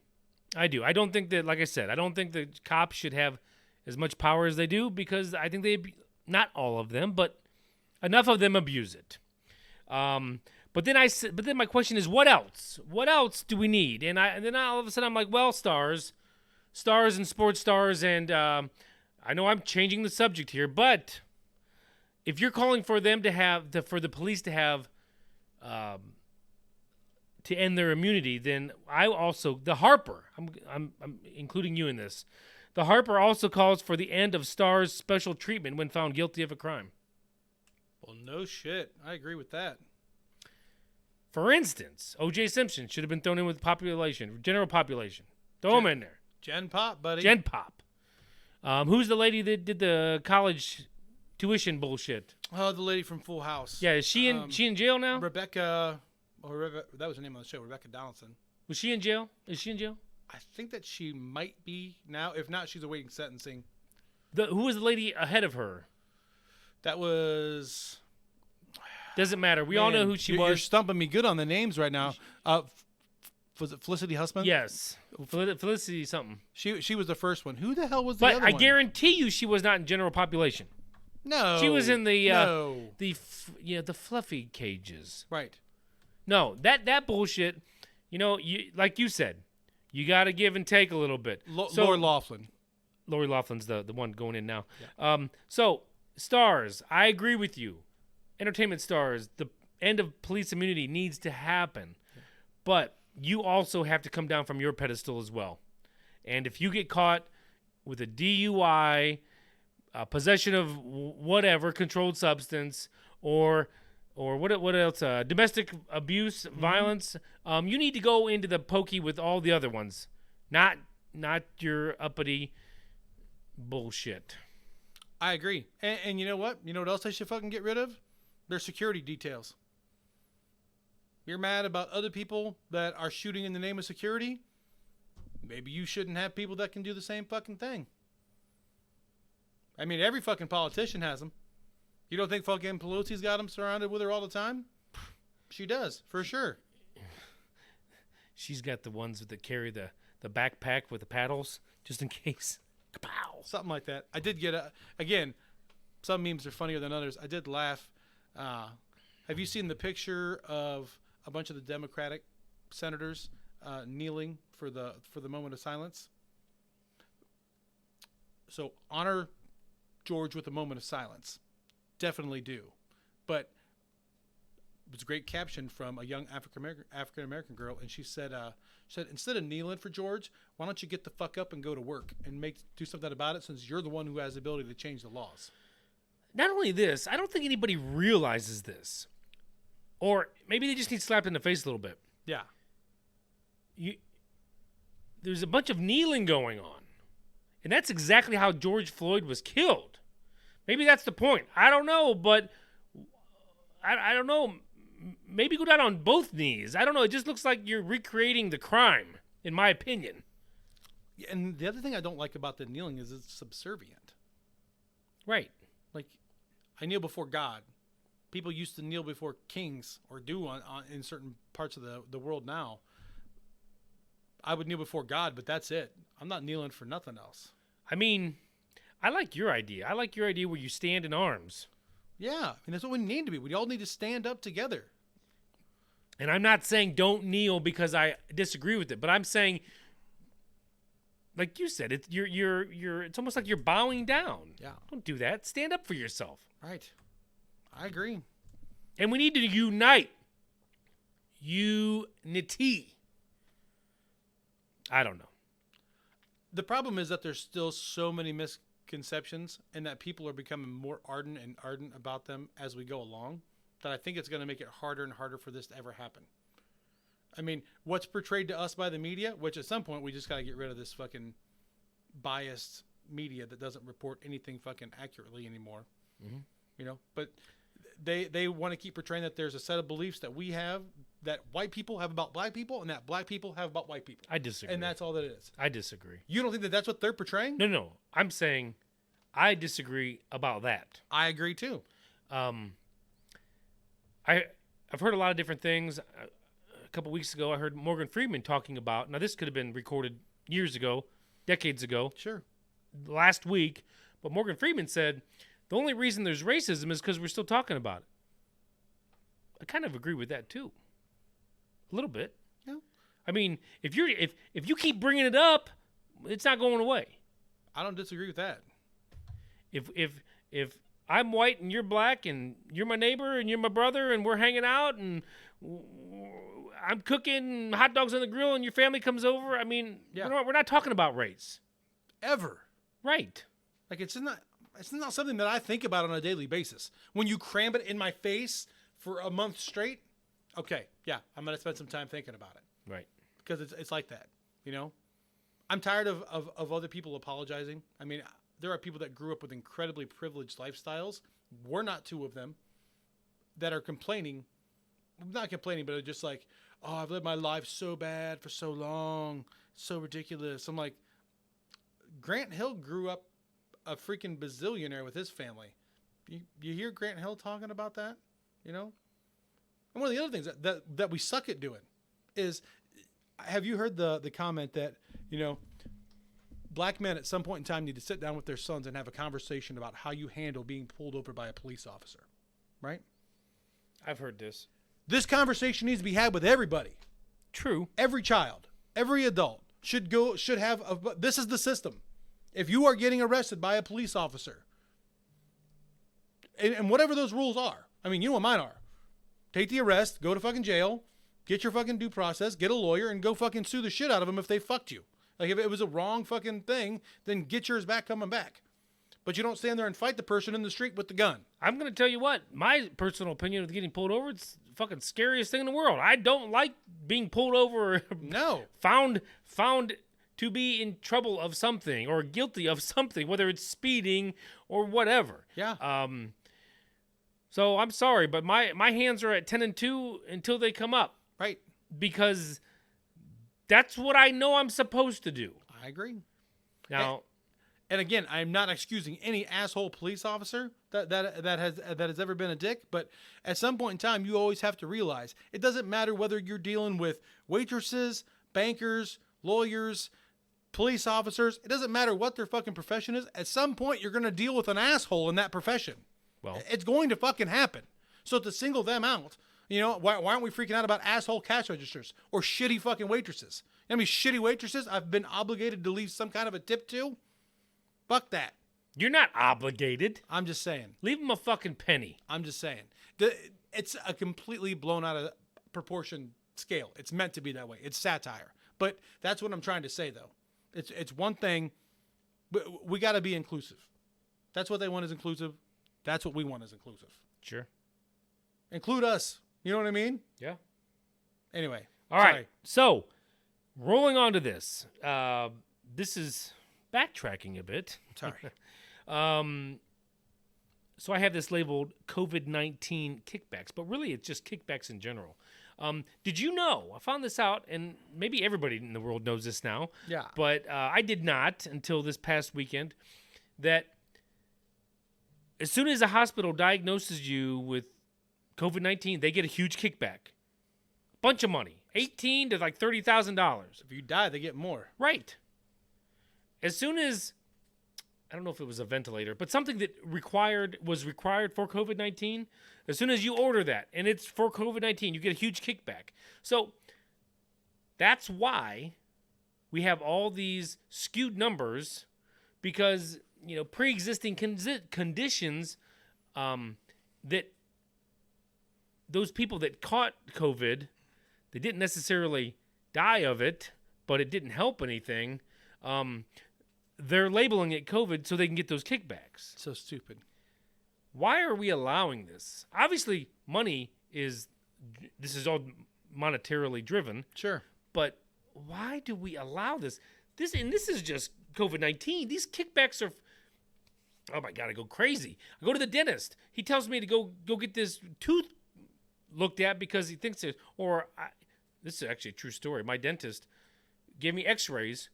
Speaker 1: I don't think that, like I said, I don't think the cops should have as much power as they do, because I think not all of them, but enough of them abuse it. But then my question is, what else? What else do we need? And then all of a sudden I'm like, well, stars and sports stars, and I know I'm changing the subject here, but if you're calling for them to have for the police to have to end their immunity, then the Harper, I'm including you in this. The Harper also calls for the end of stars' special treatment when found guilty of a crime.
Speaker 7: Well, no shit. I agree with that.
Speaker 1: For instance, O.J. Simpson should have been thrown in with general population. Throw him in there.
Speaker 7: Gen Pop, buddy.
Speaker 1: Gen Pop. Who's the lady that did the college tuition bullshit?
Speaker 7: Oh, the lady from Full House.
Speaker 1: Yeah, is she in jail now?
Speaker 7: Rebecca, that was the name of the show, Rebecca Donaldson.
Speaker 1: Was she in jail? Is she in jail?
Speaker 7: I think that she might be now. If not, she's awaiting sentencing.
Speaker 1: Who was the lady ahead of her?
Speaker 7: That was...
Speaker 1: Doesn't matter. We all know who she was.
Speaker 7: You're stumping me good on the names right now. Was it Felicity Hussman?
Speaker 1: Yes. Felicity something.
Speaker 7: She was the first one. Who the hell was the other one?
Speaker 1: But I guarantee you she was not in general population.
Speaker 7: No.
Speaker 1: She was in the fluffy cages.
Speaker 7: Right.
Speaker 1: No, that bullshit, like you said, you got to give and take a little bit.
Speaker 7: Lori Loughlin.
Speaker 1: Lori Loughlin's the one going in now.
Speaker 7: Yeah.
Speaker 1: So, stars, I agree with you. Entertainment stars, the end of police immunity needs to happen. Yeah. But you also have to come down from your pedestal as well. And if you get caught with a DUI, possession of whatever, controlled substance, or what else? Domestic abuse, violence. You need to go into the pokey with all the other ones, not your uppity bullshit.
Speaker 7: I agree. And you know what? You know what else they should fucking get rid of? Their security details. You're mad about other people that are shooting in the name of security? Maybe you shouldn't have people that can do the same fucking thing. I mean, every fucking politician has them. You don't think fucking Pelosi's got them surrounded with her all the time? She does, for sure.
Speaker 1: She's got the ones that carry the backpack with the paddles, just in case. Kapow!
Speaker 7: Something like that. I did get again, some memes are funnier than others. I did laugh. Have you seen the picture of a bunch of the Democratic senators kneeling for the moment of silence? So honor George with a moment of silence. Definitely do. But was a great caption from a young African American girl, and she said, instead of kneeling for George, why don't you get the fuck up and go to work and do something about it, since you're the one who has the ability to change the laws.
Speaker 1: Not only this, I don't think anybody realizes this, or maybe they just need slapped in the face a little bit.
Speaker 7: Yeah.
Speaker 1: There's a bunch of kneeling going on, and that's exactly how George Floyd was killed. Maybe that's the point. I don't know, but I don't know. Maybe go down on both knees. I don't know. It just looks like you're recreating the crime, in my opinion.
Speaker 7: And the other thing I don't like about the kneeling is it's subservient.
Speaker 1: Right.
Speaker 7: Like, I kneel before God. People used to kneel before kings, or do in certain parts of the world now. I would kneel before God, but that's it. I'm not kneeling for nothing else.
Speaker 1: I mean, I like your idea. I like your idea where you stand in arms.
Speaker 7: Yeah, and that's what we need to be. We all need to stand up together.
Speaker 1: And I'm not saying don't kneel because I disagree with it, but I'm saying, like you said, it's almost like you're bowing down.
Speaker 7: Yeah.
Speaker 1: Don't do that. Stand up for yourself.
Speaker 7: Right. I agree.
Speaker 1: And we need to unite. Unity. I don't know.
Speaker 7: The problem is that there's still so many misconceptions, and that people are becoming more ardent about them as we go along, that I think it's going to make it harder and harder for this to ever happen. I mean, what's portrayed to us by the media, which at some point we just got to get rid of this fucking biased media that doesn't report anything fucking accurately anymore.
Speaker 1: Mm-hmm.
Speaker 7: You know, but they want to keep portraying that there's a set of beliefs that we have, that white people have about black people, and that black people have about white people.
Speaker 1: I disagree.
Speaker 7: And that's all that it is.
Speaker 1: I disagree.
Speaker 7: You don't think that that's what they're portraying?
Speaker 1: No. I'm saying I disagree about that.
Speaker 7: I agree too.
Speaker 1: I've heard a lot of different things. A couple weeks ago, I heard Morgan Freeman talking about, now this could have been recorded years ago, decades ago.
Speaker 7: Sure.
Speaker 1: Last week, but Morgan Freeman said the only reason there's racism is because we're still talking about it. I kind of agree with that too. A little bit.
Speaker 7: Yeah.
Speaker 1: I mean, if you keep bringing it up, it's not going away.
Speaker 7: I don't disagree with that.
Speaker 1: If I'm white and you're black and you're my neighbor and you're my brother and we're hanging out and I'm cooking hot dogs on the grill and your family comes over, I mean,
Speaker 7: yeah.
Speaker 1: we're not talking about race.
Speaker 7: Ever.
Speaker 1: Right.
Speaker 7: Like, it's not something that I think about on a daily basis. When you cram it in my face for a month straight, okay, yeah, I'm going to spend some time thinking about it.
Speaker 1: Right.
Speaker 7: Because it's like that, you know? I'm tired of other people apologizing. I mean, there are people that grew up with incredibly privileged lifestyles. We're not two of them that are complaining. Not complaining, but are just like, oh, I've lived my life so bad for so long. So ridiculous. I'm like, Grant Hill grew up a freaking bazillionaire with his family. You hear Grant Hill talking about that, you know? And one of the other things that we suck at doing is, have you heard the comment that, you know, black men at some point in time need to sit down with their sons and have a conversation about how you handle being pulled over by a police officer, right?
Speaker 1: I've heard this.
Speaker 7: This conversation needs to be had with everybody.
Speaker 1: True.
Speaker 7: Every child, every adult should have this is the system. If you are getting arrested by a police officer, and whatever those rules are, I mean, you know what mine are. Take the arrest, go to fucking jail, get your fucking due process, get a lawyer, and go fucking sue the shit out of them if they fucked you. Like, if it was a wrong fucking thing, then get yours back coming back. But you don't stand there and fight the person in the street with the gun. I'm
Speaker 1: going to tell you what, my personal opinion of getting pulled over, it's the fucking scariest thing in the world. I don't like being pulled over.
Speaker 7: No.
Speaker 1: Found to be in trouble of something or guilty of something, whether it's speeding or whatever.
Speaker 7: Yeah.
Speaker 1: So I'm sorry, but my hands are at 10 and 2 until they come up.
Speaker 7: Right.
Speaker 1: Because that's what I know I'm supposed to do.
Speaker 7: I agree.
Speaker 1: Now,
Speaker 7: and again, I'm not excusing any asshole police officer that has ever been a dick, but at some point in time, you always have to realize it doesn't matter whether you're dealing with waitresses, bankers, lawyers, police officers. It doesn't matter what their fucking profession is. At some point, you're going to deal with an asshole in that profession.
Speaker 1: well,
Speaker 7: It's going to fucking happen. So to single them out, you know, why aren't we freaking out about asshole cash registers or shitty fucking waitresses? You know how many shitty waitresses I've been obligated to leave some kind of a tip to? Fuck that.
Speaker 1: you're not obligated.
Speaker 7: I'm just saying.
Speaker 1: Leave them a fucking penny.
Speaker 7: I'm just saying. it's a completely blown out of proportion scale. It's meant to be that way. It's satire. But that's what I'm trying to say, though. It's one thing. We got to be inclusive. That's what they want is inclusive. That's what we want is inclusive.
Speaker 1: Sure.
Speaker 7: Include us. You know what I mean?
Speaker 1: Yeah.
Speaker 7: Anyway.
Speaker 1: All right. So, rolling on to this. This is backtracking a bit.
Speaker 7: Sorry.
Speaker 1: So I have this labeled COVID-19 kickbacks, but really it's just kickbacks in general. Did you know? I found this out, and maybe everybody in the world knows this now.
Speaker 7: Yeah.
Speaker 1: But I did not until this past weekend. That as soon as a hospital diagnoses you with COVID-19, they get a huge kickback, bunch of money, $18,000 to like $30,000.
Speaker 7: If you die, they get more.
Speaker 1: Right. As soon as, I don't know if it was a ventilator, but something that was required for COVID-19, as soon as you order that and it's for COVID-19, you get a huge kickback. So that's why we have all these skewed numbers, because, pre-existing conditions that those people that caught COVID, they didn't necessarily die of it, but it didn't help anything. They're labeling it COVID so they can get those kickbacks.
Speaker 7: So stupid.
Speaker 1: Why are we allowing this? Obviously, this is all monetarily driven.
Speaker 7: Sure.
Speaker 1: But why do we allow this? This is just COVID-19. These kickbacks are, oh my God, I go crazy. I go to the dentist. He tells me to go get this tooth looked at because he thinks this is actually a true story. My dentist gave me x-rays,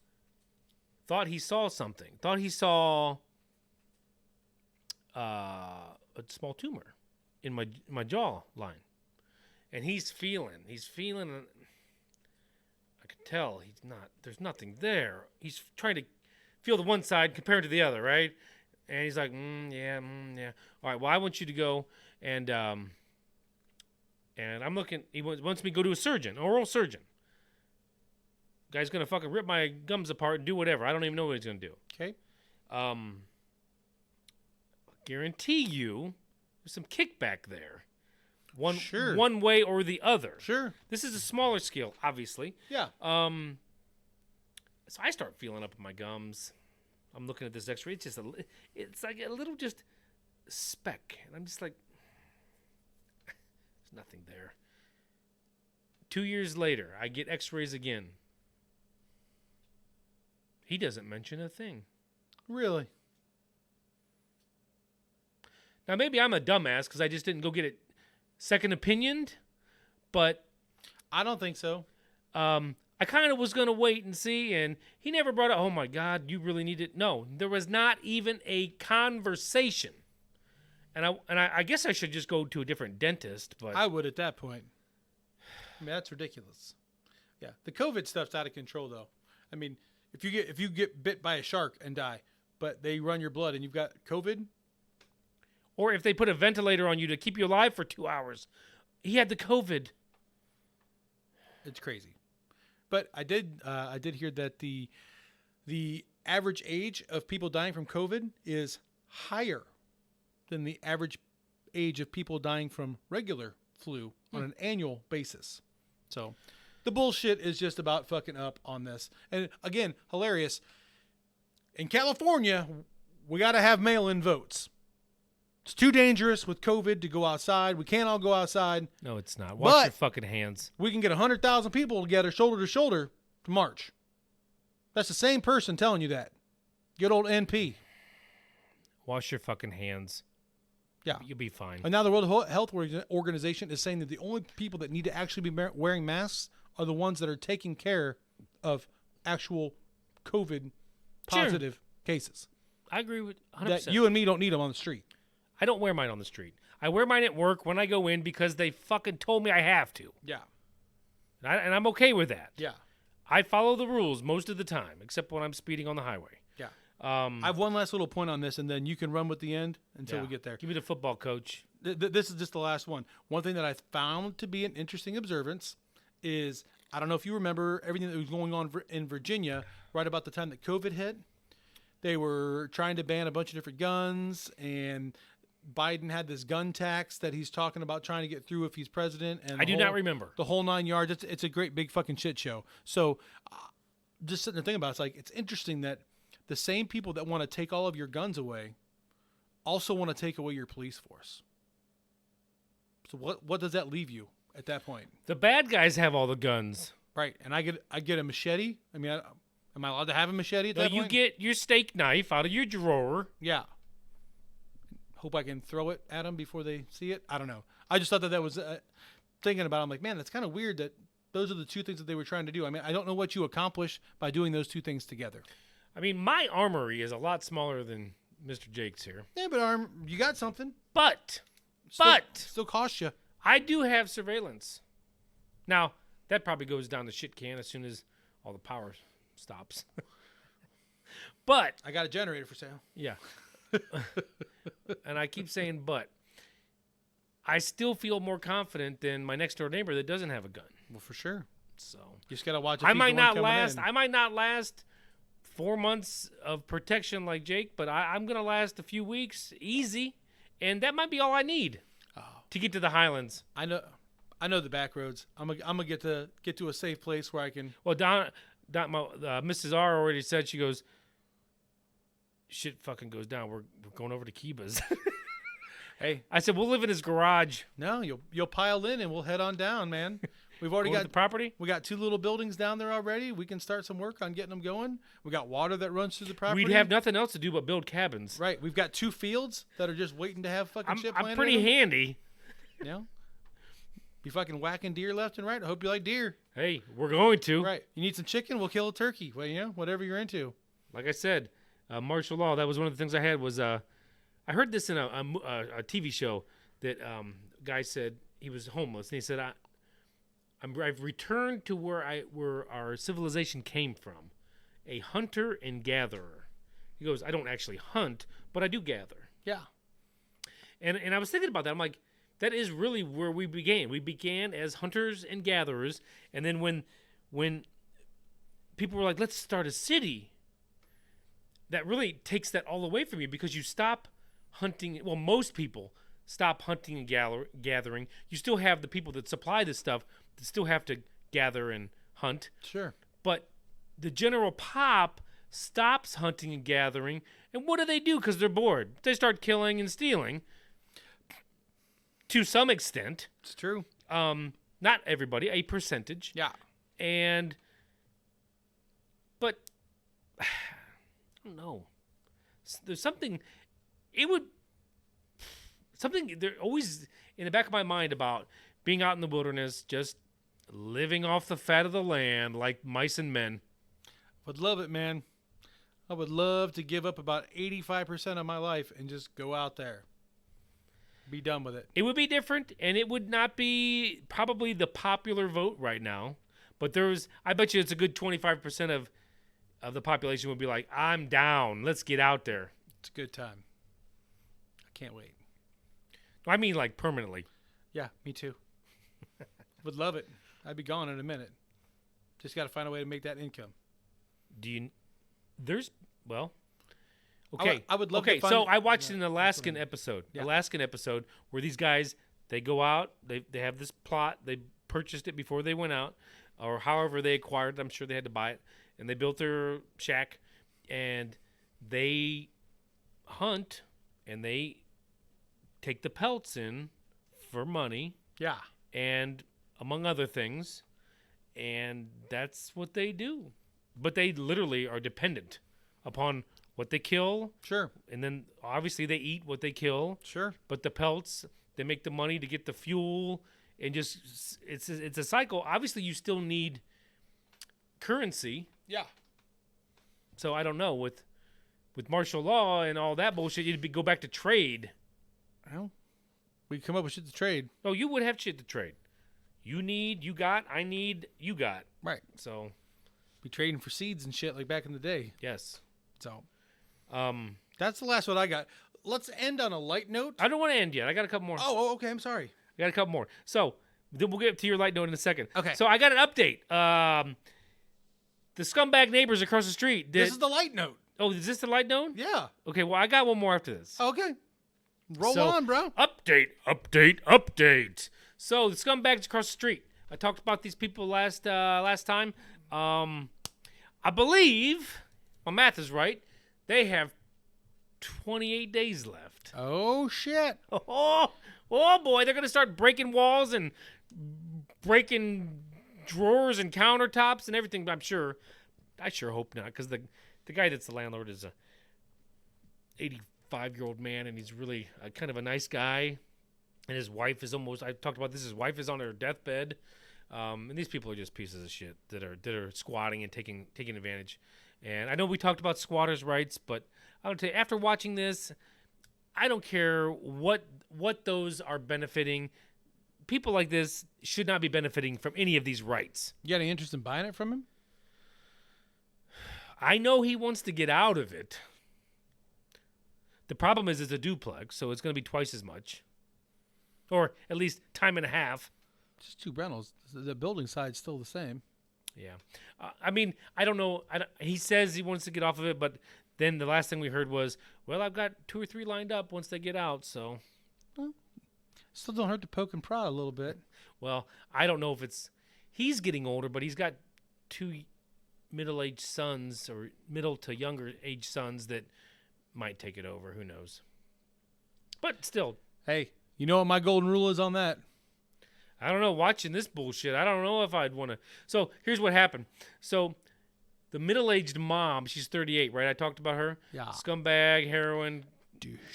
Speaker 1: thought he saw something, thought he saw a small tumor in my jaw line. And he's feeling, I can tell there's nothing there. He's trying to feel the one side compared to the other, right? And he's like, yeah. All right, well, I want you to go and I'm looking, he wants me to go to a surgeon, oral surgeon. Guy's going to fucking rip my gums apart and do whatever. I don't even know what he's going to do.
Speaker 7: Okay.
Speaker 1: Guarantee you there's some kickback there.
Speaker 7: Sure.
Speaker 1: One way or the other.
Speaker 7: Sure.
Speaker 1: This is a smaller scale, obviously.
Speaker 7: Yeah.
Speaker 1: So I start feeling up my gums. I'm looking at this x-ray. It's like a little just speck. And I'm just like, there's nothing there. 2 years later, I get x-rays again. He doesn't mention a thing.
Speaker 7: Really?
Speaker 1: Now, maybe I'm a dumbass because I just didn't go get it second opinioned, but
Speaker 7: I don't think so.
Speaker 1: I kind of was going to wait and see, and he never brought up, oh my God, you really need it. No, there was not even a conversation. And I guess I should just go to a different dentist, but
Speaker 7: I would at that point. I mean, that's ridiculous. Yeah, the COVID stuff's out of control, though. I mean, if you get bit by a shark and die, but they run your blood and you've got COVID,
Speaker 1: or if they put a ventilator on you to keep you alive for 2 hours, he had the COVID.
Speaker 7: It's crazy. But I did hear that the average age of people dying from COVID is higher than the average age of people dying from regular flu on an annual basis. So the bullshit is just about fucking up on this. And again, hilarious. In California, we got to have mail-in votes. It's too dangerous with COVID to go outside. We can't all go outside.
Speaker 1: No, it's not. Wash your fucking hands.
Speaker 7: We can get 100,000 people together, shoulder to shoulder, to march. That's the same person telling you that. Good old NP.
Speaker 1: Wash your fucking hands.
Speaker 7: Yeah.
Speaker 1: You'll be fine.
Speaker 7: And now the World Health Organization is saying that the only people that need to actually be wearing masks are the ones that are taking care of actual COVID positive cases.
Speaker 1: I agree with 100%.
Speaker 7: That you and me don't need them on the street.
Speaker 1: I don't wear mine on the street. I wear mine at work when I go in because they fucking told me I have to.
Speaker 7: Yeah.
Speaker 1: And I'm okay with that.
Speaker 7: Yeah.
Speaker 1: I follow the rules most of the time, except when I'm speeding on the highway.
Speaker 7: Yeah. I have one last little point on this, and then you can run with the end until we get there.
Speaker 1: Give me the football coach.
Speaker 7: This is just the last one. One thing that I found to be an interesting observance is, I don't know if you remember everything that was going on in Virginia right about the time that COVID hit. They were trying to ban a bunch of different guns, and Biden had this gun tax that he's talking about trying to get through if he's president. And
Speaker 1: I do not remember.
Speaker 7: the whole 9 yards. It's a great big fucking shit show. So just sitting there thinking about it, it's like, it's interesting that the same people that want to take all of your guns away also want to take away your police force. So what does that leave you at that point?
Speaker 1: The bad guys have all the guns.
Speaker 7: Right. And I get a machete. I mean, am I allowed to have a machete at
Speaker 1: No,
Speaker 7: that
Speaker 1: you
Speaker 7: point?
Speaker 1: get your steak knife out of your drawer.
Speaker 7: Yeah. Hope I can throw it at them before they see it. I don't know. I just thought that was thinking about it, I'm like, man, that's kind of weird that those are the two things that they were trying to do. I mean, I don't know what you accomplish by doing those two things together.
Speaker 1: I mean, my armory is a lot smaller than Mr. Jake's here.
Speaker 7: Yeah, but you got something.
Speaker 1: But
Speaker 7: Still cost you.
Speaker 1: I do have surveillance. Now, that probably goes down the shit can as soon as all the power stops. But
Speaker 7: I got a generator for sale.
Speaker 1: yeah. And I keep saying but. I still feel more confident than my next door neighbor that doesn't have a gun.
Speaker 7: Well, for sure.
Speaker 1: So
Speaker 7: You just got to watch.
Speaker 1: I might not last 4 months of protection like Jake, but I'm gonna last a few weeks easy, and that might be all I need to get to the Highlands.
Speaker 7: I know the back roads. I'm gonna get to a safe place where I can.
Speaker 1: Well, Mrs. R already said, she goes, shit fucking goes down. We're going over to Kiba's.
Speaker 7: Hey,
Speaker 1: I said, we'll live in his garage.
Speaker 7: no, you'll pile in and we'll head on down, man. We've already
Speaker 1: Go to
Speaker 7: got
Speaker 1: the property.
Speaker 7: We got 2 little buildings down there already. We can start some work on getting them going. We got water that runs through the property.
Speaker 1: We'd have nothing else to do but build cabins.
Speaker 7: Right. We've got 2 fields that are just waiting to have fucking shit
Speaker 1: I'm
Speaker 7: planted
Speaker 1: pretty
Speaker 7: in them.
Speaker 1: handy.
Speaker 7: You know? Be fucking whacking deer left and right. I hope you like deer.
Speaker 1: Hey, we're going to.
Speaker 7: Right. You need some chicken? We'll kill a turkey. Well, you know, whatever you're into.
Speaker 1: Like I said, martial law. That was one of the things I had was I heard this in a TV show that guy said he was homeless and he said I've returned to where our civilization came from, a hunter and gatherer. He goes, I don't actually hunt, but I do gather.
Speaker 7: Yeah.
Speaker 1: And I was thinking about that. I'm like, that is really where we began. We began as hunters and gatherers, and then when people were like, let's start a city, that really takes that all away from you because you stop hunting. Well, most people stop hunting and gathering. You still have the people that supply this stuff that still have to gather and hunt.
Speaker 7: Sure.
Speaker 1: But the general pop stops hunting and gathering, and what do? Because they're bored. They start killing and stealing. To some extent.
Speaker 7: It's true.
Speaker 1: Not everybody, a percentage.
Speaker 7: Yeah.
Speaker 1: But I don't know. There's something there always in the back of my mind about being out in the wilderness, just living off the fat of the land like mice and men.
Speaker 7: Would love it, man. I would love to give up about 85% of my life and just go out there. Be done with it.
Speaker 1: It would be different, and it would not be probably the popular vote right now. But I bet you it's a good 25% of the population would be like, I'm down. Let's get out there.
Speaker 7: It's a good time. I can't wait.
Speaker 1: I mean, like permanently.
Speaker 7: Yeah, me too. Would love it. I'd be gone in a minute. Just got to find a way to make that income.
Speaker 1: Okay.
Speaker 7: I would love
Speaker 1: okay,
Speaker 7: to find.
Speaker 1: so I watched an Alaskan episode.
Speaker 7: Yeah.
Speaker 1: Alaskan episode where these guys, they go out, they have this plot, they purchased it before they went out, or however they acquired it. I'm sure they had to buy it, and they built their shack, and they hunt, and they take the pelts in for money,
Speaker 7: Yeah.
Speaker 1: and among other things, and that's what they do. But they literally are dependent upon what they kill.
Speaker 7: Sure.
Speaker 1: And then obviously they eat what they kill.
Speaker 7: Sure.
Speaker 1: But the pelts, they make the money to get the fuel, and just it's a cycle. Obviously you still need currency.
Speaker 7: Yeah.
Speaker 1: So I don't know with martial law and all that bullshit, you'd go back to trade.
Speaker 7: Well, we come up with shit to trade.
Speaker 1: No, you would have shit to trade. You need, you got, I need, you got.
Speaker 7: Right.
Speaker 1: So
Speaker 7: Be trading for seeds and shit like back in the day.
Speaker 1: yes.
Speaker 7: So that's the last one I got. Let's end on a light note.
Speaker 1: I don't want to end yet. I got a couple more.
Speaker 7: Oh, okay. I'm sorry.
Speaker 1: I got a couple more. So then we'll get to your light note in a second.
Speaker 7: Okay.
Speaker 1: So I got an update. The scumbag neighbors across the street.
Speaker 7: This is the light note.
Speaker 1: Oh, is this the light note?
Speaker 7: Yeah.
Speaker 1: Okay. Well, I got one more after this.
Speaker 7: Okay. Roll on, bro.
Speaker 1: Update. So the scumbags across the street. I talked about these people last time. I believe my math is right. They have 28 days left.
Speaker 7: Oh, shit.
Speaker 1: Oh boy, they're gonna start breaking walls and breaking drawers and countertops and everything. I sure hope not, because the guy that's the landlord is a 85-year-old man, and he's really kind of a nice guy. And his wife is almost, I talked about this, his wife is on her deathbed. And these people are just pieces of shit that are squatting and taking advantage. And I know we talked about squatters' rights, but I'll tell you, after watching this, I don't care what those are benefiting. People like this should not be benefiting from any of these rights.
Speaker 7: You got any interest in buying it from him?
Speaker 1: I know he wants to get out of it. The problem is it's a duplex, so it's going to be twice as much. Or at least time and a half.
Speaker 7: Just 2 rentals. The building side's still the same.
Speaker 1: Yeah. I mean, I don't know. He says he wants to get off of it, but then the last thing we heard was, well, I've got 2 or 3 lined up once they get out, so.
Speaker 7: Well, still don't hurt to poke and prod a little bit.
Speaker 1: Well, I don't know if he's getting older, but he's got 2 middle-aged sons or middle to younger age sons that might take it over. Who knows? But still.
Speaker 7: Hey, you know what my golden rule is on that?
Speaker 1: I don't know. Watching this bullshit, I don't know if I'd want to. So here's what happened. So the middle-aged mom, she's 38, right? I talked about her.
Speaker 7: Yeah.
Speaker 1: Scumbag, heroin,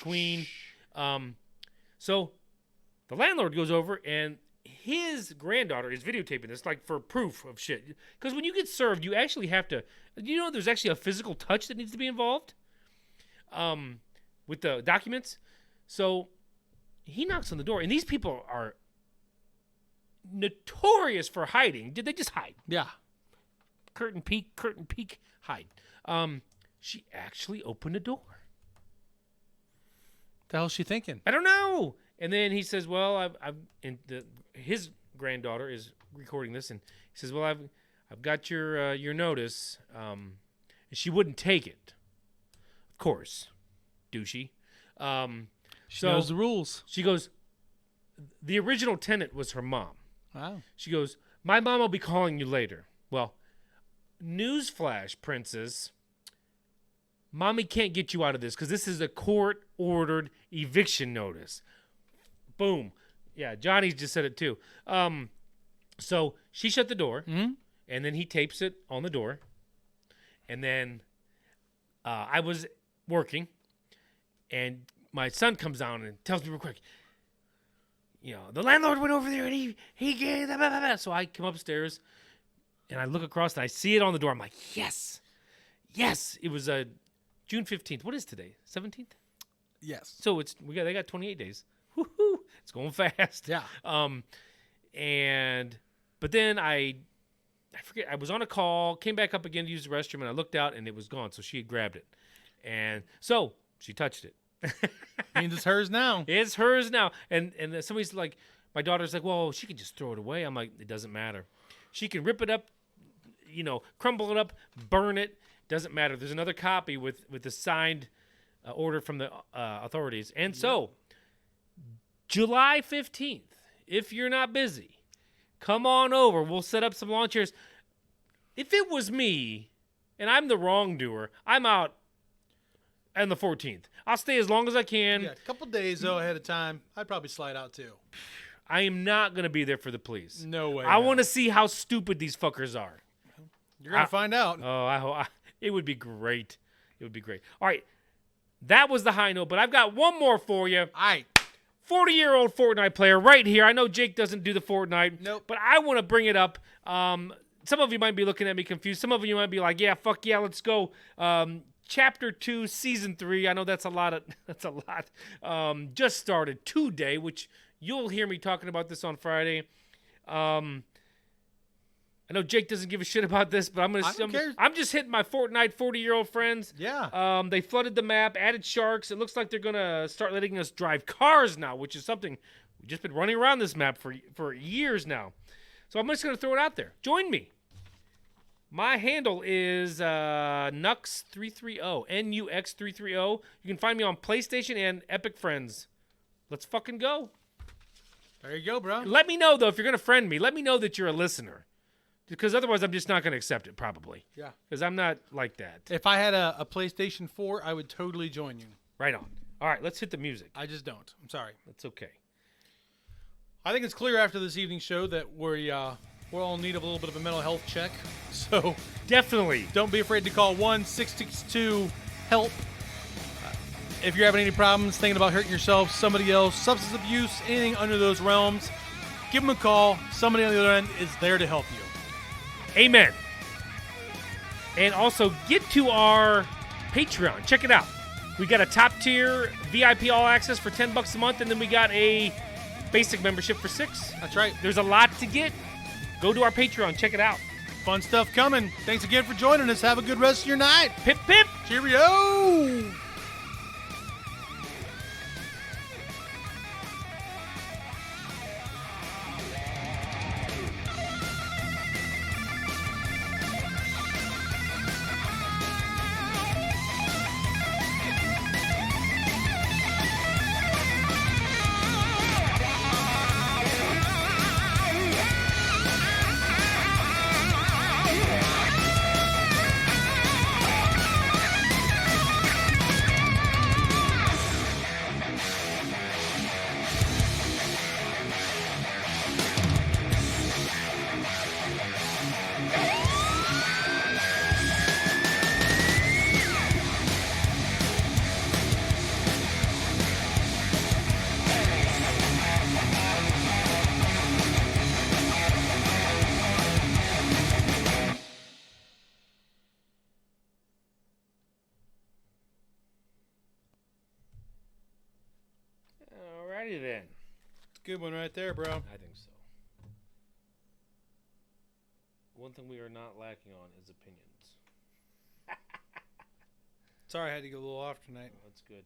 Speaker 1: queen. So the landlord goes over, and his granddaughter is videotaping this, like for proof of shit. Because when you get served, you actually have to. You know, there's actually a physical touch that needs to be involved. With the documents. So he knocks on the door, and these people are notorious for hiding. Did they just hide?
Speaker 7: Yeah.
Speaker 1: Curtain peek, hide. She actually opened the door.
Speaker 7: The hell's she thinking?
Speaker 1: I don't know. And then he says, "Well, his granddaughter is recording this, and he says, "Well, I've got your notice." And she wouldn't take it. Of course, douchey.
Speaker 7: She knows the rules.
Speaker 1: She goes, the original tenant was her mom.
Speaker 7: Wow.
Speaker 1: She goes, my mom will be calling you later. Well, newsflash, princess. Mommy can't get you out of this because this is a court-ordered eviction notice. Boom. Yeah, Johnny just said it too. So she shut the door, and then he tapes it on the door. And then I was working, and my son comes down and tells me real quick, the landlord went over there and he gave blah, blah, blah. So I come upstairs and I look across and I see it on the door. I'm like, yes. It was June 15th. What is today? 17th?
Speaker 7: Yes.
Speaker 1: So they got 28 days. Woohoo! It's going fast.
Speaker 7: Yeah.
Speaker 1: But then I forget. I was on a call, came back up again to use the restroom, and I looked out and it was gone. So she had grabbed it, and so she touched it.
Speaker 7: Means it's hers now.
Speaker 1: It's hers now. And somebody's like, my daughter's like, well, she can just throw it away. I'm like, it doesn't matter. She can rip it up, crumble it up, burn it. Doesn't matter. There's another copy with the signed order from the authorities. And so, July 15th, if you're not busy, come on over. We'll set up some lawn chairs. If it was me and I'm the wrongdoer, I'm out on the 14th. I'll stay as long as I can.
Speaker 7: Yeah, a couple days, though, ahead of time. I'd probably slide out, too.
Speaker 1: I am not going to be there for the police.
Speaker 7: No way.
Speaker 1: I want to see how stupid these fuckers are.
Speaker 7: You're going to find out.
Speaker 1: Oh, it would be great. It would be great. All right. That was the high note, but I've got one more for you.
Speaker 7: All right.
Speaker 1: 40-year-old Fortnite player right here. I know Jake doesn't do the Fortnite.
Speaker 7: Nope.
Speaker 1: But I want to bring it up. Some of you might be looking at me confused. Some of you might be like, yeah, fuck yeah, let's go. Chapter 2, Season 3. I know that's a lot. Just started today, which you'll hear me talking about this on Friday. I know Jake doesn't give a shit about this, but I'm just hitting my Fortnite 40-year-old friends.
Speaker 7: Yeah.
Speaker 1: They flooded the map, added sharks. It looks like they're going to start letting us drive cars now, which is something we've just been running around this map for years now. So I'm just going to throw it out there. Join me. My handle is Nux330, Nux330. You can find me on PlayStation and Epic Friends. Let's fucking go.
Speaker 7: There you go, bro.
Speaker 1: Let me know, though, if you're going to friend me. Let me know that you're a listener. Because otherwise, I'm just not going to accept it, probably.
Speaker 7: Yeah.
Speaker 1: Because I'm not like that.
Speaker 7: If I had a PlayStation 4, I would totally join you.
Speaker 1: Right on. All right, let's hit the music.
Speaker 7: I just don't. I'm sorry.
Speaker 1: That's okay.
Speaker 7: I think it's clear after this evening's show that we're all in need of a little bit of a mental health check. So
Speaker 1: Definitely.
Speaker 7: don't be afraid to call 1-662-HELP. If you're having any problems thinking about hurting yourself, somebody else, substance abuse, anything under those realms, give them a call. Somebody on the other end is there to help you.
Speaker 1: Amen. And also, get to our Patreon. Check it out. We got a top tier VIP all access for $10 a month, and then we got a basic membership for $6.
Speaker 7: That's right.
Speaker 1: There's a lot to get. Go to our Patreon. Check it out.
Speaker 7: Fun stuff coming. Thanks again for joining us. Have a good rest of your night.
Speaker 1: Pip, pip.
Speaker 7: Cheerio.
Speaker 1: Alrighty then.
Speaker 7: Good one right there, bro.
Speaker 1: I think so. One thing we are not lacking on is opinions.
Speaker 7: Sorry I had to go a little off tonight.
Speaker 1: That's good.